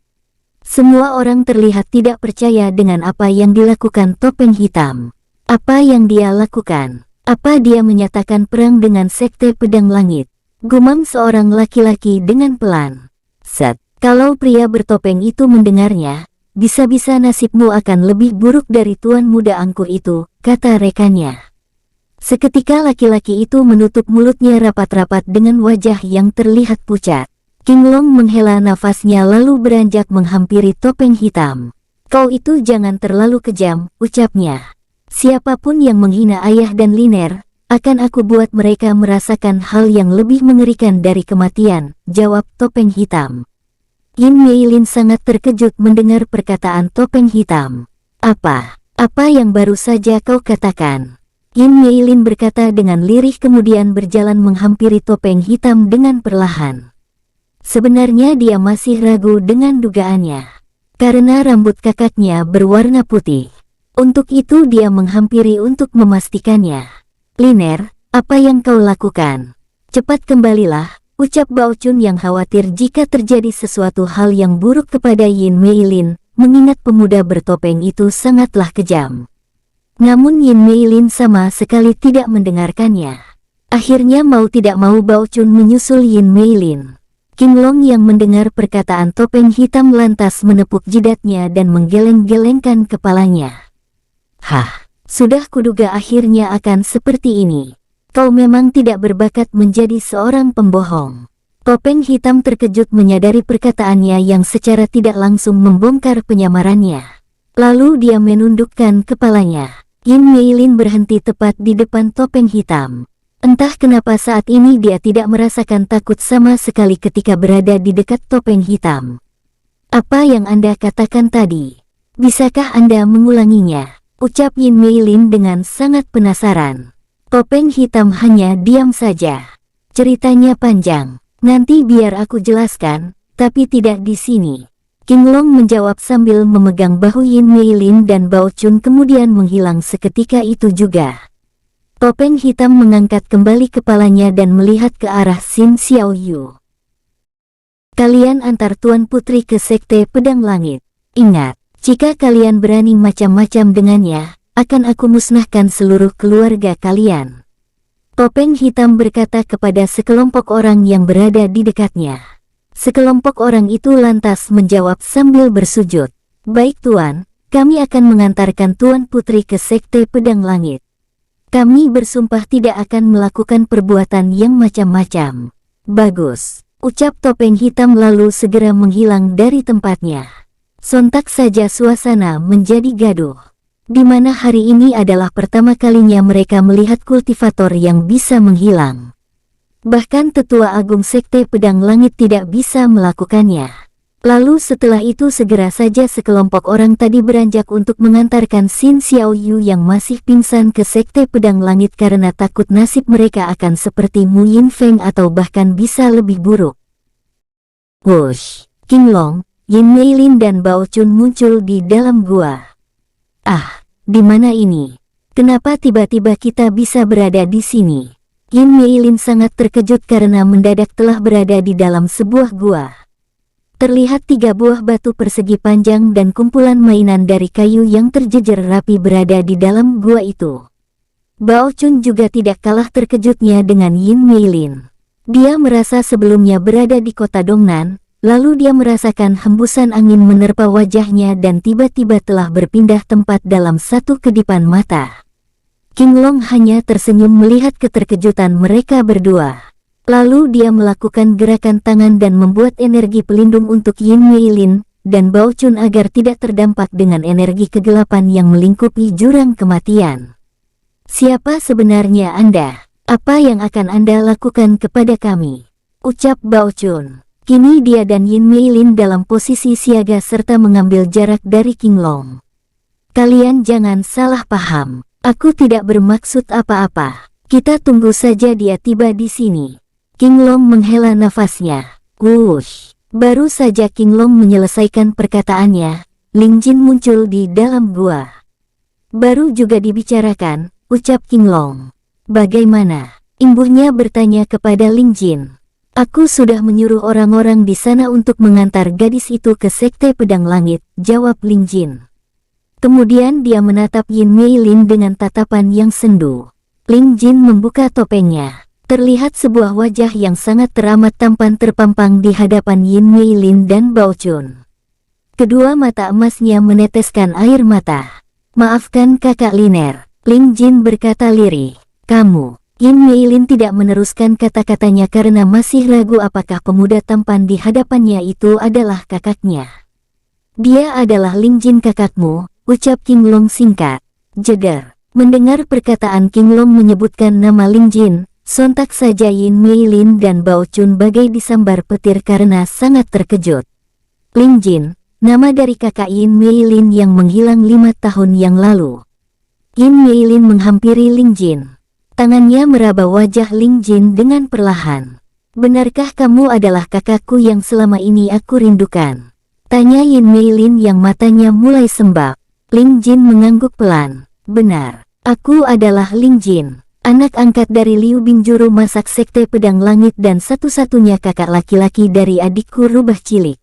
Semua orang terlihat tidak percaya dengan apa yang dilakukan Topeng Hitam. Apa yang dia lakukan? Apa dia menyatakan perang dengan Sekte Pedang Langit? Gumam seorang laki-laki dengan pelan. Set. Kalau pria bertopeng itu mendengarnya, bisa-bisa nasibmu akan lebih buruk dari tuan muda angkuh itu, kata rekannya. Seketika laki-laki itu menutup mulutnya rapat-rapat dengan wajah yang terlihat pucat. Qinglong menghela nafasnya lalu beranjak menghampiri Topeng Hitam. Kau itu jangan terlalu kejam, ucapnya. Siapapun yang menghina ayah dan Liner, akan aku buat mereka merasakan hal yang lebih mengerikan dari kematian, jawab Topeng Hitam. Yin Meilin sangat terkejut mendengar perkataan Topeng Hitam. Apa yang baru saja kau katakan? Yin Meilin berkata dengan lirih kemudian berjalan menghampiri Topeng Hitam dengan perlahan. Sebenarnya dia masih ragu dengan dugaannya, karena rambut kakaknya berwarna putih. Untuk itu dia menghampiri untuk memastikannya. Liner, apa yang kau lakukan? Cepat kembalilah, ucap Bao Chun yang khawatir jika terjadi sesuatu hal yang buruk kepada Yin Meilin, mengingat pemuda bertopeng itu sangatlah kejam. Namun Yin Meilin sama sekali tidak mendengarkannya. Akhirnya mau tidak mau Bao Chun menyusul Yin Meilin. Qinglong yang mendengar perkataan Topeng Hitam lantas menepuk jidatnya dan menggeleng-gelengkan kepalanya. Hah, sudah kuduga akhirnya akan seperti ini. Kau memang tidak berbakat menjadi seorang pembohong. Topeng Hitam terkejut menyadari perkataannya yang secara tidak langsung membongkar penyamarannya. Lalu dia menundukkan kepalanya. Yin Meilin berhenti tepat di depan Topeng Hitam. Entah kenapa saat ini dia tidak merasakan takut sama sekali ketika berada di dekat Topeng Hitam. Apa yang Anda katakan tadi? Bisakah Anda mengulanginya? Ucap Yin Meilin dengan sangat penasaran. Topeng Hitam hanya diam saja. Ceritanya panjang. Nanti biar aku jelaskan, tapi tidak di sini. Qinglong menjawab sambil memegang bahu Yin Meilin dan Bao Chun kemudian menghilang seketika itu juga. Topeng Hitam mengangkat kembali kepalanya dan melihat ke arah Xin Xiaoyu. Kalian antar Tuan Putri ke Sekte Pedang Langit. Ingat, jika kalian berani macam-macam dengannya, akan aku musnahkan seluruh keluarga kalian. Topeng Hitam berkata kepada sekelompok orang yang berada di dekatnya. Sekelompok orang itu lantas menjawab sambil bersujud. Baik Tuan, kami akan mengantarkan Tuan Putri ke Sekte Pedang Langit. Kami bersumpah tidak akan melakukan perbuatan yang macam-macam. Bagus, ucap Topeng Hitam lalu segera menghilang dari tempatnya. Sontak saja suasana menjadi gaduh. Di mana hari ini adalah pertama kalinya mereka melihat kultivator yang bisa menghilang. Bahkan Tetua Agung Sekte Pedang Langit tidak bisa melakukannya. Lalu setelah itu segera saja sekelompok orang tadi beranjak untuk mengantarkan Xin Xiaoyu yang masih pingsan ke Sekte Pedang Langit karena takut nasib mereka akan seperti Mu Yinfeng atau bahkan bisa lebih buruk. Wush, Qinglong, Yin Meilin dan Bao Chun muncul di dalam gua. Di mana ini? Kenapa tiba-tiba kita bisa berada di sini? Yin Meilin sangat terkejut karena mendadak telah berada di dalam sebuah gua. Terlihat 3 buah batu persegi panjang dan kumpulan mainan dari kayu yang terjejer rapi berada di dalam gua itu. Bao Chun juga tidak kalah terkejutnya dengan Yin Meilin. Dia merasa sebelumnya berada di kota Dongnan, lalu dia merasakan hembusan angin menerpa wajahnya dan tiba-tiba telah berpindah tempat dalam satu kedipan mata. Qinglong hanya tersenyum melihat keterkejutan mereka berdua. Lalu dia melakukan gerakan tangan dan membuat energi pelindung untuk Yin Meilin dan Bao Chun agar tidak terdampak dengan energi kegelapan yang melingkupi jurang kematian. Siapa sebenarnya Anda? Apa yang akan Anda lakukan kepada kami? Ucap Bao Chun. Kini dia dan Yin Meilin dalam posisi siaga serta mengambil jarak dari Qinglong. Kalian jangan salah paham. Aku tidak bermaksud apa-apa. Kita tunggu saja dia tiba di sini. Qinglong menghela nafasnya. Wush. Baru saja Qinglong menyelesaikan perkataannya, Ling Jin muncul di dalam gua. Baru juga dibicarakan, ucap Qinglong. Bagaimana? Imbuhnya bertanya kepada Ling Jin. Aku sudah menyuruh orang-orang di sana untuk mengantar gadis itu ke Sekte Pedang Langit, jawab Ling Jin. Kemudian dia menatap Yin Meilin dengan tatapan yang sendu. Ling Jin membuka topengnya. Terlihat sebuah wajah yang sangat teramat tampan terpampang di hadapan Yin Meilin dan Bao Chun. Kedua mata emasnya meneteskan air mata. Maafkan kakak Liner, Ling Jin berkata lirih. Kamu. Yin Meilin tidak meneruskan kata-katanya karena masih ragu apakah pemuda tampan di hadapannya itu adalah kakaknya. Dia adalah Ling Jin kakakmu, ucap King Long singkat. Jedar. Mendengar perkataan King Long menyebutkan nama Ling Jin, sontak saja Yin Meilin dan Bao Chun bagai disambar petir karena sangat terkejut. Ling Jin, nama dari kakak Yin Meilin yang menghilang 5 tahun yang lalu. Yin Meilin menghampiri Ling Jin. Tangannya meraba wajah Ling Jin dengan perlahan. Benarkah kamu adalah kakakku yang selama ini aku rindukan? Tanya Yin Meilin yang matanya mulai sembab. Ling Jin mengangguk pelan. Benar, aku adalah Ling Jin, anak angkat dari Liu Bing juru masak Sekte Pedang Langit dan satu-satunya kakak laki-laki dari adikku rubah cilik.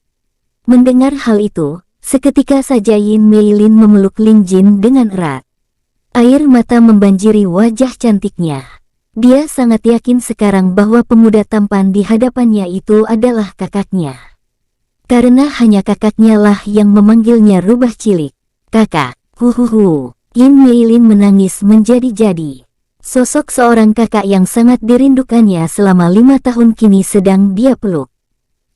Mendengar hal itu, seketika saja Yin Meilin memeluk Ling Jin dengan erat. Air mata membanjiri wajah cantiknya. Dia sangat yakin sekarang bahwa pemuda tampan di hadapannya itu adalah kakaknya. Karena hanya kakaknya lah yang memanggilnya rubah cilik. Kakak, huhuhu. Yin Meilin menangis menjadi-jadi. Sosok seorang kakak yang sangat dirindukannya selama 5 tahun kini sedang dia peluk.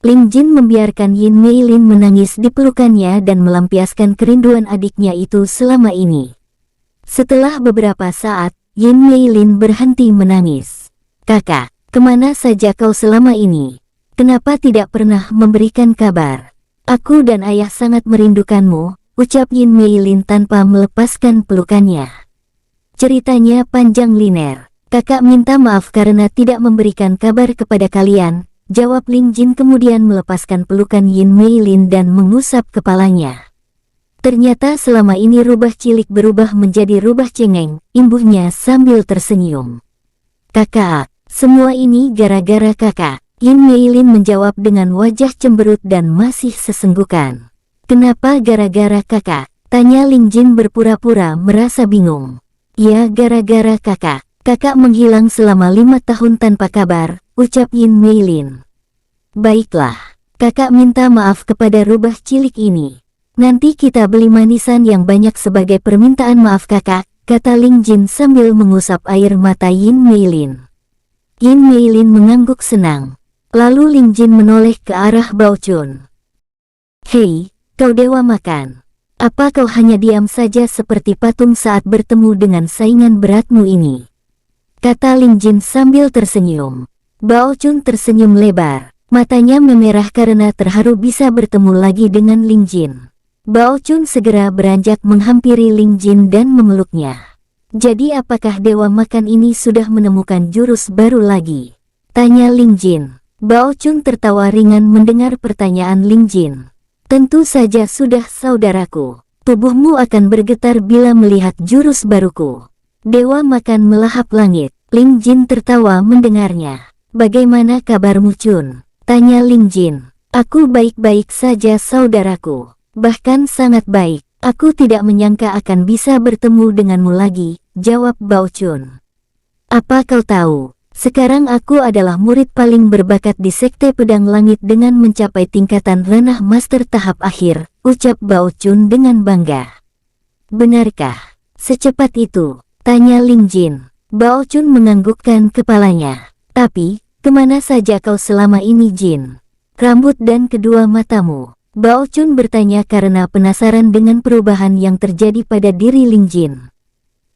Ling Jin membiarkan Yin Meilin menangis di pelukannya dan melampiaskan kerinduan adiknya itu selama ini. Setelah beberapa saat, Yin Meilin berhenti menangis. Kakak, kemana saja kau selama ini? Kenapa tidak pernah memberikan kabar? Aku dan ayah sangat merindukanmu, ucap Yin Meilin tanpa melepaskan pelukannya. Ceritanya panjang Liner. Kakak minta maaf karena tidak memberikan kabar kepada kalian, jawab Ling Jin kemudian melepaskan pelukan Yin Meilin dan mengusap kepalanya. Ternyata selama ini rubah cilik berubah menjadi rubah cengeng, imbuhnya sambil tersenyum. Kakak, semua ini gara-gara kakak. Yin Meilin menjawab dengan wajah cemberut dan masih sesenggukan. Kenapa gara-gara kakak? Tanya Ling Jin berpura-pura merasa bingung. Ya gara-gara kakak. Kakak menghilang selama 5 tahun tanpa kabar, ucap Yin Meilin. Baiklah, kakak minta maaf kepada rubah cilik ini. Nanti kita beli manisan yang banyak sebagai permintaan maaf kakak, kata Ling Jin sambil mengusap air mata Yin Meilin. Yin Meilin mengangguk senang. Lalu Ling Jin menoleh ke arah Bao Chun. Hei, kau dewa makan. Apa kau hanya diam saja seperti patung saat bertemu dengan saingan beratmu ini? Kata Ling Jin sambil tersenyum. Bao Chun tersenyum lebar. Matanya memerah karena terharu bisa bertemu lagi dengan Ling Jin. Bao Chun segera beranjak menghampiri Ling Jin dan memeluknya. Jadi apakah dewa makan ini sudah menemukan jurus baru lagi? Tanya Ling Jin. Bao Chun tertawa ringan mendengar pertanyaan Ling Jin. Tentu saja sudah saudaraku. Tubuhmu akan bergetar bila melihat jurus baruku. Dewa makan melahap langit. Ling Jin tertawa mendengarnya. Bagaimana kabarmu Chun? Tanya Ling Jin. Aku baik-baik saja saudaraku. Bahkan sangat baik. Aku tidak menyangka akan bisa bertemu denganmu lagi, jawab Bao Chun. Apa kau tahu? Sekarang aku adalah murid paling berbakat di Sekte Pedang Langit dengan mencapai tingkatan ranah master tahap akhir, ucap Bao Chun dengan bangga. Benarkah? Secepat itu? Tanya Ling Jin. Bao Chun menganggukkan kepalanya. Tapi, kemana saja kau selama ini Jin? Rambut dan kedua matamu. Bao Chun bertanya karena penasaran dengan perubahan yang terjadi pada diri Ling Jin.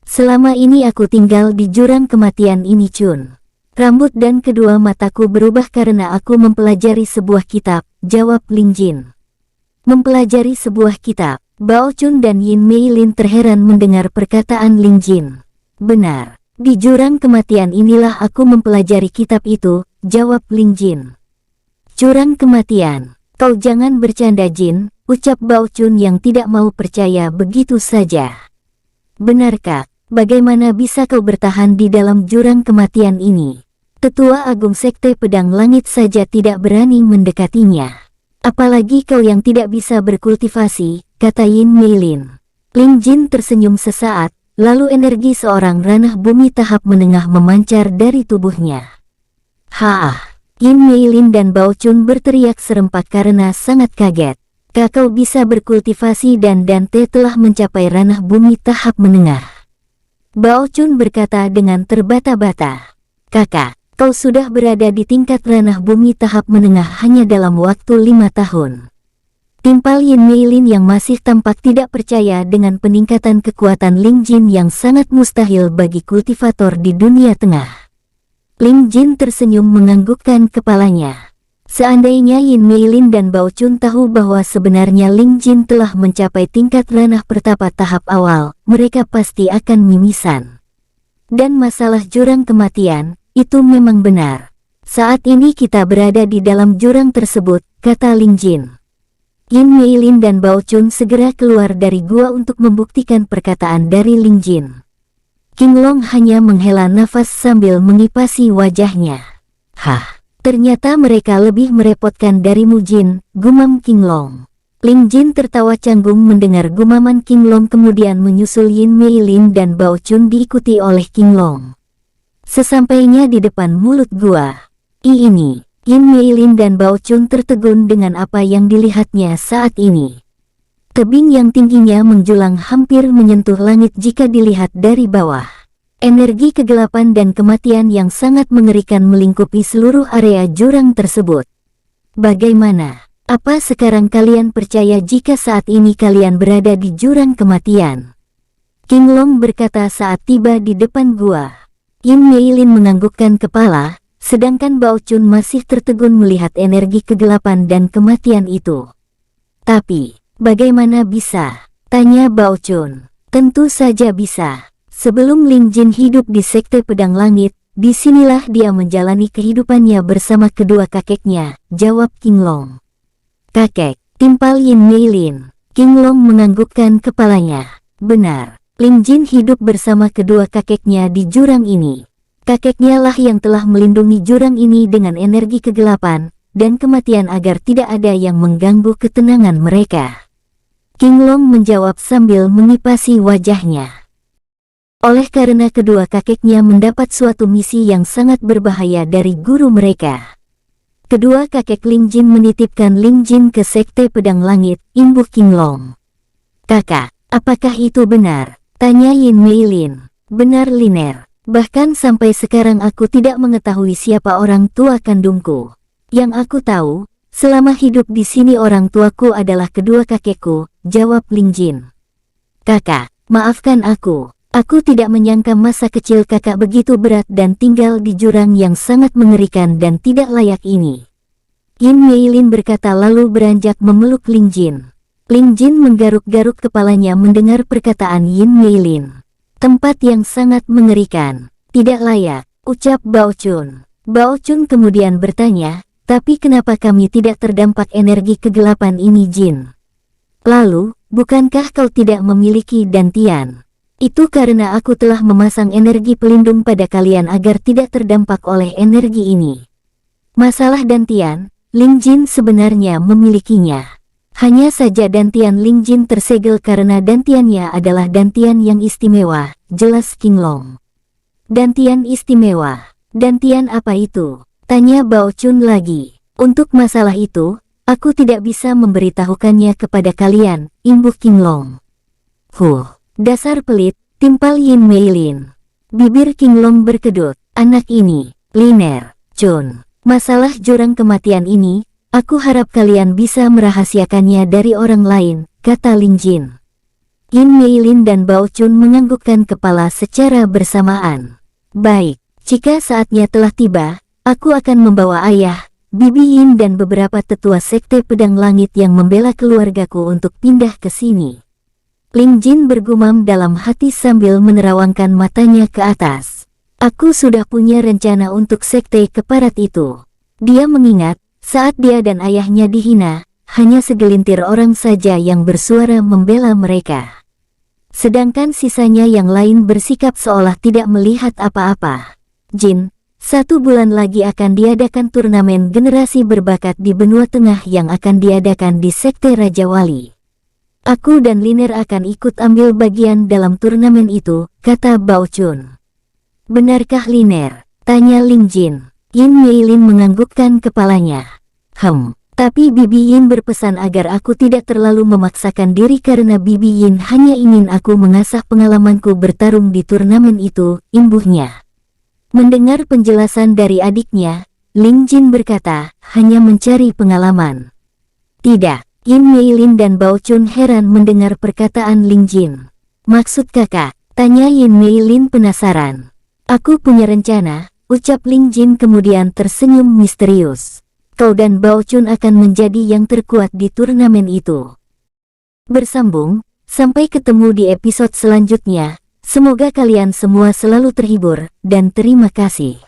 Selama ini aku tinggal di jurang kematian ini Chun. Rambut dan kedua mataku berubah karena aku mempelajari sebuah kitab, jawab Ling Jin. Mempelajari sebuah kitab. Bao Chun dan Yin Meilin terheran mendengar perkataan Ling Jin. Benar, di jurang kematian inilah aku mempelajari kitab itu, jawab Ling Jin. Jurang kematian. Kau jangan bercanda Jin, ucap Bao Chun yang tidak mau percaya begitu saja. Benarkah? Bagaimana bisa kau bertahan di dalam jurang kematian ini? Tetua Agung Sekte Pedang Langit saja tidak berani mendekatinya. Apalagi kau yang tidak bisa berkultivasi, kata Yin Meilin. Ling Jin tersenyum sesaat, lalu energi seorang ranah bumi tahap menengah memancar dari tubuhnya. Haah! Yin Meilin dan Bao Chun berteriak serempak karena sangat kaget. Kau bisa berkultivasi dan Dante telah mencapai ranah bumi tahap menengah. Bao Chun berkata dengan terbata-bata. Kakak, kau sudah berada di tingkat ranah bumi tahap menengah hanya dalam waktu 5 tahun. Timpal Yin Meilin yang masih tampak tidak percaya dengan peningkatan kekuatan Ling Jin yang sangat mustahil bagi kultivator di dunia tengah. Ling Jin tersenyum menganggukkan kepalanya. Seandainya Yin Meilin dan Bao Chun tahu bahwa sebenarnya Ling Jin telah mencapai tingkat ranah pertapa tahap awal, mereka pasti akan mimisan. Dan masalah jurang kematian, itu memang benar. Saat ini kita berada di dalam jurang tersebut, kata Ling Jin. Yin Meilin dan Bao Chun segera keluar dari gua untuk membuktikan perkataan dari Ling Jin. King Long hanya menghela nafas sambil mengipasi wajahnya. Hah, ternyata mereka lebih merepotkan darimu Jin, gumam King Long. Ling Jin tertawa canggung mendengar gumaman King Long kemudian menyusul Yin Meilin dan Bao Chun diikuti oleh King Long. Sesampainya di depan mulut gua, ini, Yin Meilin dan Bao Chun tertegun dengan apa yang dilihatnya saat ini. Tebing yang tingginya menjulang hampir menyentuh langit jika dilihat dari bawah. Energi kegelapan dan kematian yang sangat mengerikan melingkupi seluruh area jurang tersebut. Bagaimana? Apa sekarang kalian percaya jika saat ini kalian berada di jurang kematian? King Long berkata saat tiba di depan gua. Yin Meilin menganggukkan kepala, sedangkan Bao Chun masih tertegun melihat energi kegelapan dan kematian itu. Tapi, bagaimana bisa? Tanya Bao Chun. Tentu saja bisa. Sebelum Ling Jin hidup di Sekte Pedang Langit, disinilah dia menjalani kehidupannya bersama kedua kakeknya, jawab King Long. Kakek, timpal Yin Meilin. King Long menganggukkan kepalanya. Benar, Ling Jin hidup bersama kedua kakeknya di jurang ini. Kakeknya lah yang telah melindungi jurang ini dengan energi kegelapan dan kematian agar tidak ada yang mengganggu ketenangan mereka. King Long menjawab sambil mengipasi wajahnya. Oleh karena kedua kakeknya mendapat suatu misi yang sangat berbahaya dari guru mereka. Kedua kakek Ling Jin menitipkan Ling Jin ke Sekte Pedang Langit, imbuh King Long. Kakak, apakah itu benar? Tanya Yin Meilin. Benar Liner. Bahkan sampai sekarang aku tidak mengetahui siapa orang tua kandungku. Yang aku tahu, selama hidup di sini orang tuaku adalah kedua kakekku, jawab Ling Jin. Kakak, maafkan aku. Aku tidak menyangka masa kecil kakak begitu berat dan tinggal di jurang yang sangat mengerikan dan tidak layak ini. Yin Meilin berkata lalu beranjak memeluk Ling Jin. Ling Jin menggaruk-garuk kepalanya mendengar perkataan Yin Meilin. Tempat yang sangat mengerikan. Tidak layak, ucap Bao Chun. Bao Chun kemudian bertanya, tapi kenapa kami tidak terdampak energi kegelapan ini Jin? Lalu, bukankah kau tidak memiliki dantian? Itu karena aku telah memasang energi pelindung pada kalian agar tidak terdampak oleh energi ini. Masalah dantian, Ling Jin sebenarnya memilikinya. Hanya saja dantian Ling Jin tersegel karena dantiannya adalah dantian yang istimewa, jelas King Long. Dantian istimewa. Dantian apa itu? Tanya Bao Chun lagi. Untuk masalah itu, aku tidak bisa memberitahukannya kepada kalian, imbuh King Long. Dasar pelit, timpal Yin Meilin. Bibir King Long berkedut. Anak ini, Liner, Chun. Masalah jurang kematian ini, aku harap kalian bisa merahasiakannya dari orang lain, kata Ling Jin. Yin Meilin dan Bao Chun menganggukkan kepala secara bersamaan. Baik, jika saatnya telah tiba, aku akan membawa ayah, Bibi Yin dan beberapa tetua Sekte Pedang Langit yang membela keluargaku untuk pindah ke sini. Ling Jin bergumam dalam hati sambil menerawangkan matanya ke atas. Aku sudah punya rencana untuk sekte keparat itu. Dia mengingat, saat dia dan ayahnya dihina, hanya segelintir orang saja yang bersuara membela mereka. Sedangkan sisanya yang lain bersikap seolah tidak melihat apa-apa. Jin, 1 bulan lagi akan diadakan turnamen generasi berbakat di benua tengah yang akan diadakan di Sekte Raja Wali. Aku dan Liner akan ikut ambil bagian dalam turnamen itu, kata Bao Chun. Benarkah Liner? Tanya Ling Jin. Yin Meilin menganggukkan kepalanya. Tapi Bibi Yin berpesan agar aku tidak terlalu memaksakan diri karena Bibi Yin hanya ingin aku mengasah pengalamanku bertarung di turnamen itu, imbuhnya. Mendengar penjelasan dari adiknya, Ling Jin berkata, hanya mencari pengalaman. Tidak, Yin Meilin dan Bao Chun heran mendengar perkataan Ling Jin. Maksud kakak? Tanya Yin Meilin penasaran. Aku punya rencana, ucap Ling Jin kemudian tersenyum misterius. Kau dan Bao Chun akan menjadi yang terkuat di turnamen itu. Bersambung, sampai ketemu di episode selanjutnya. Semoga kalian semua selalu terhibur, dan terima kasih.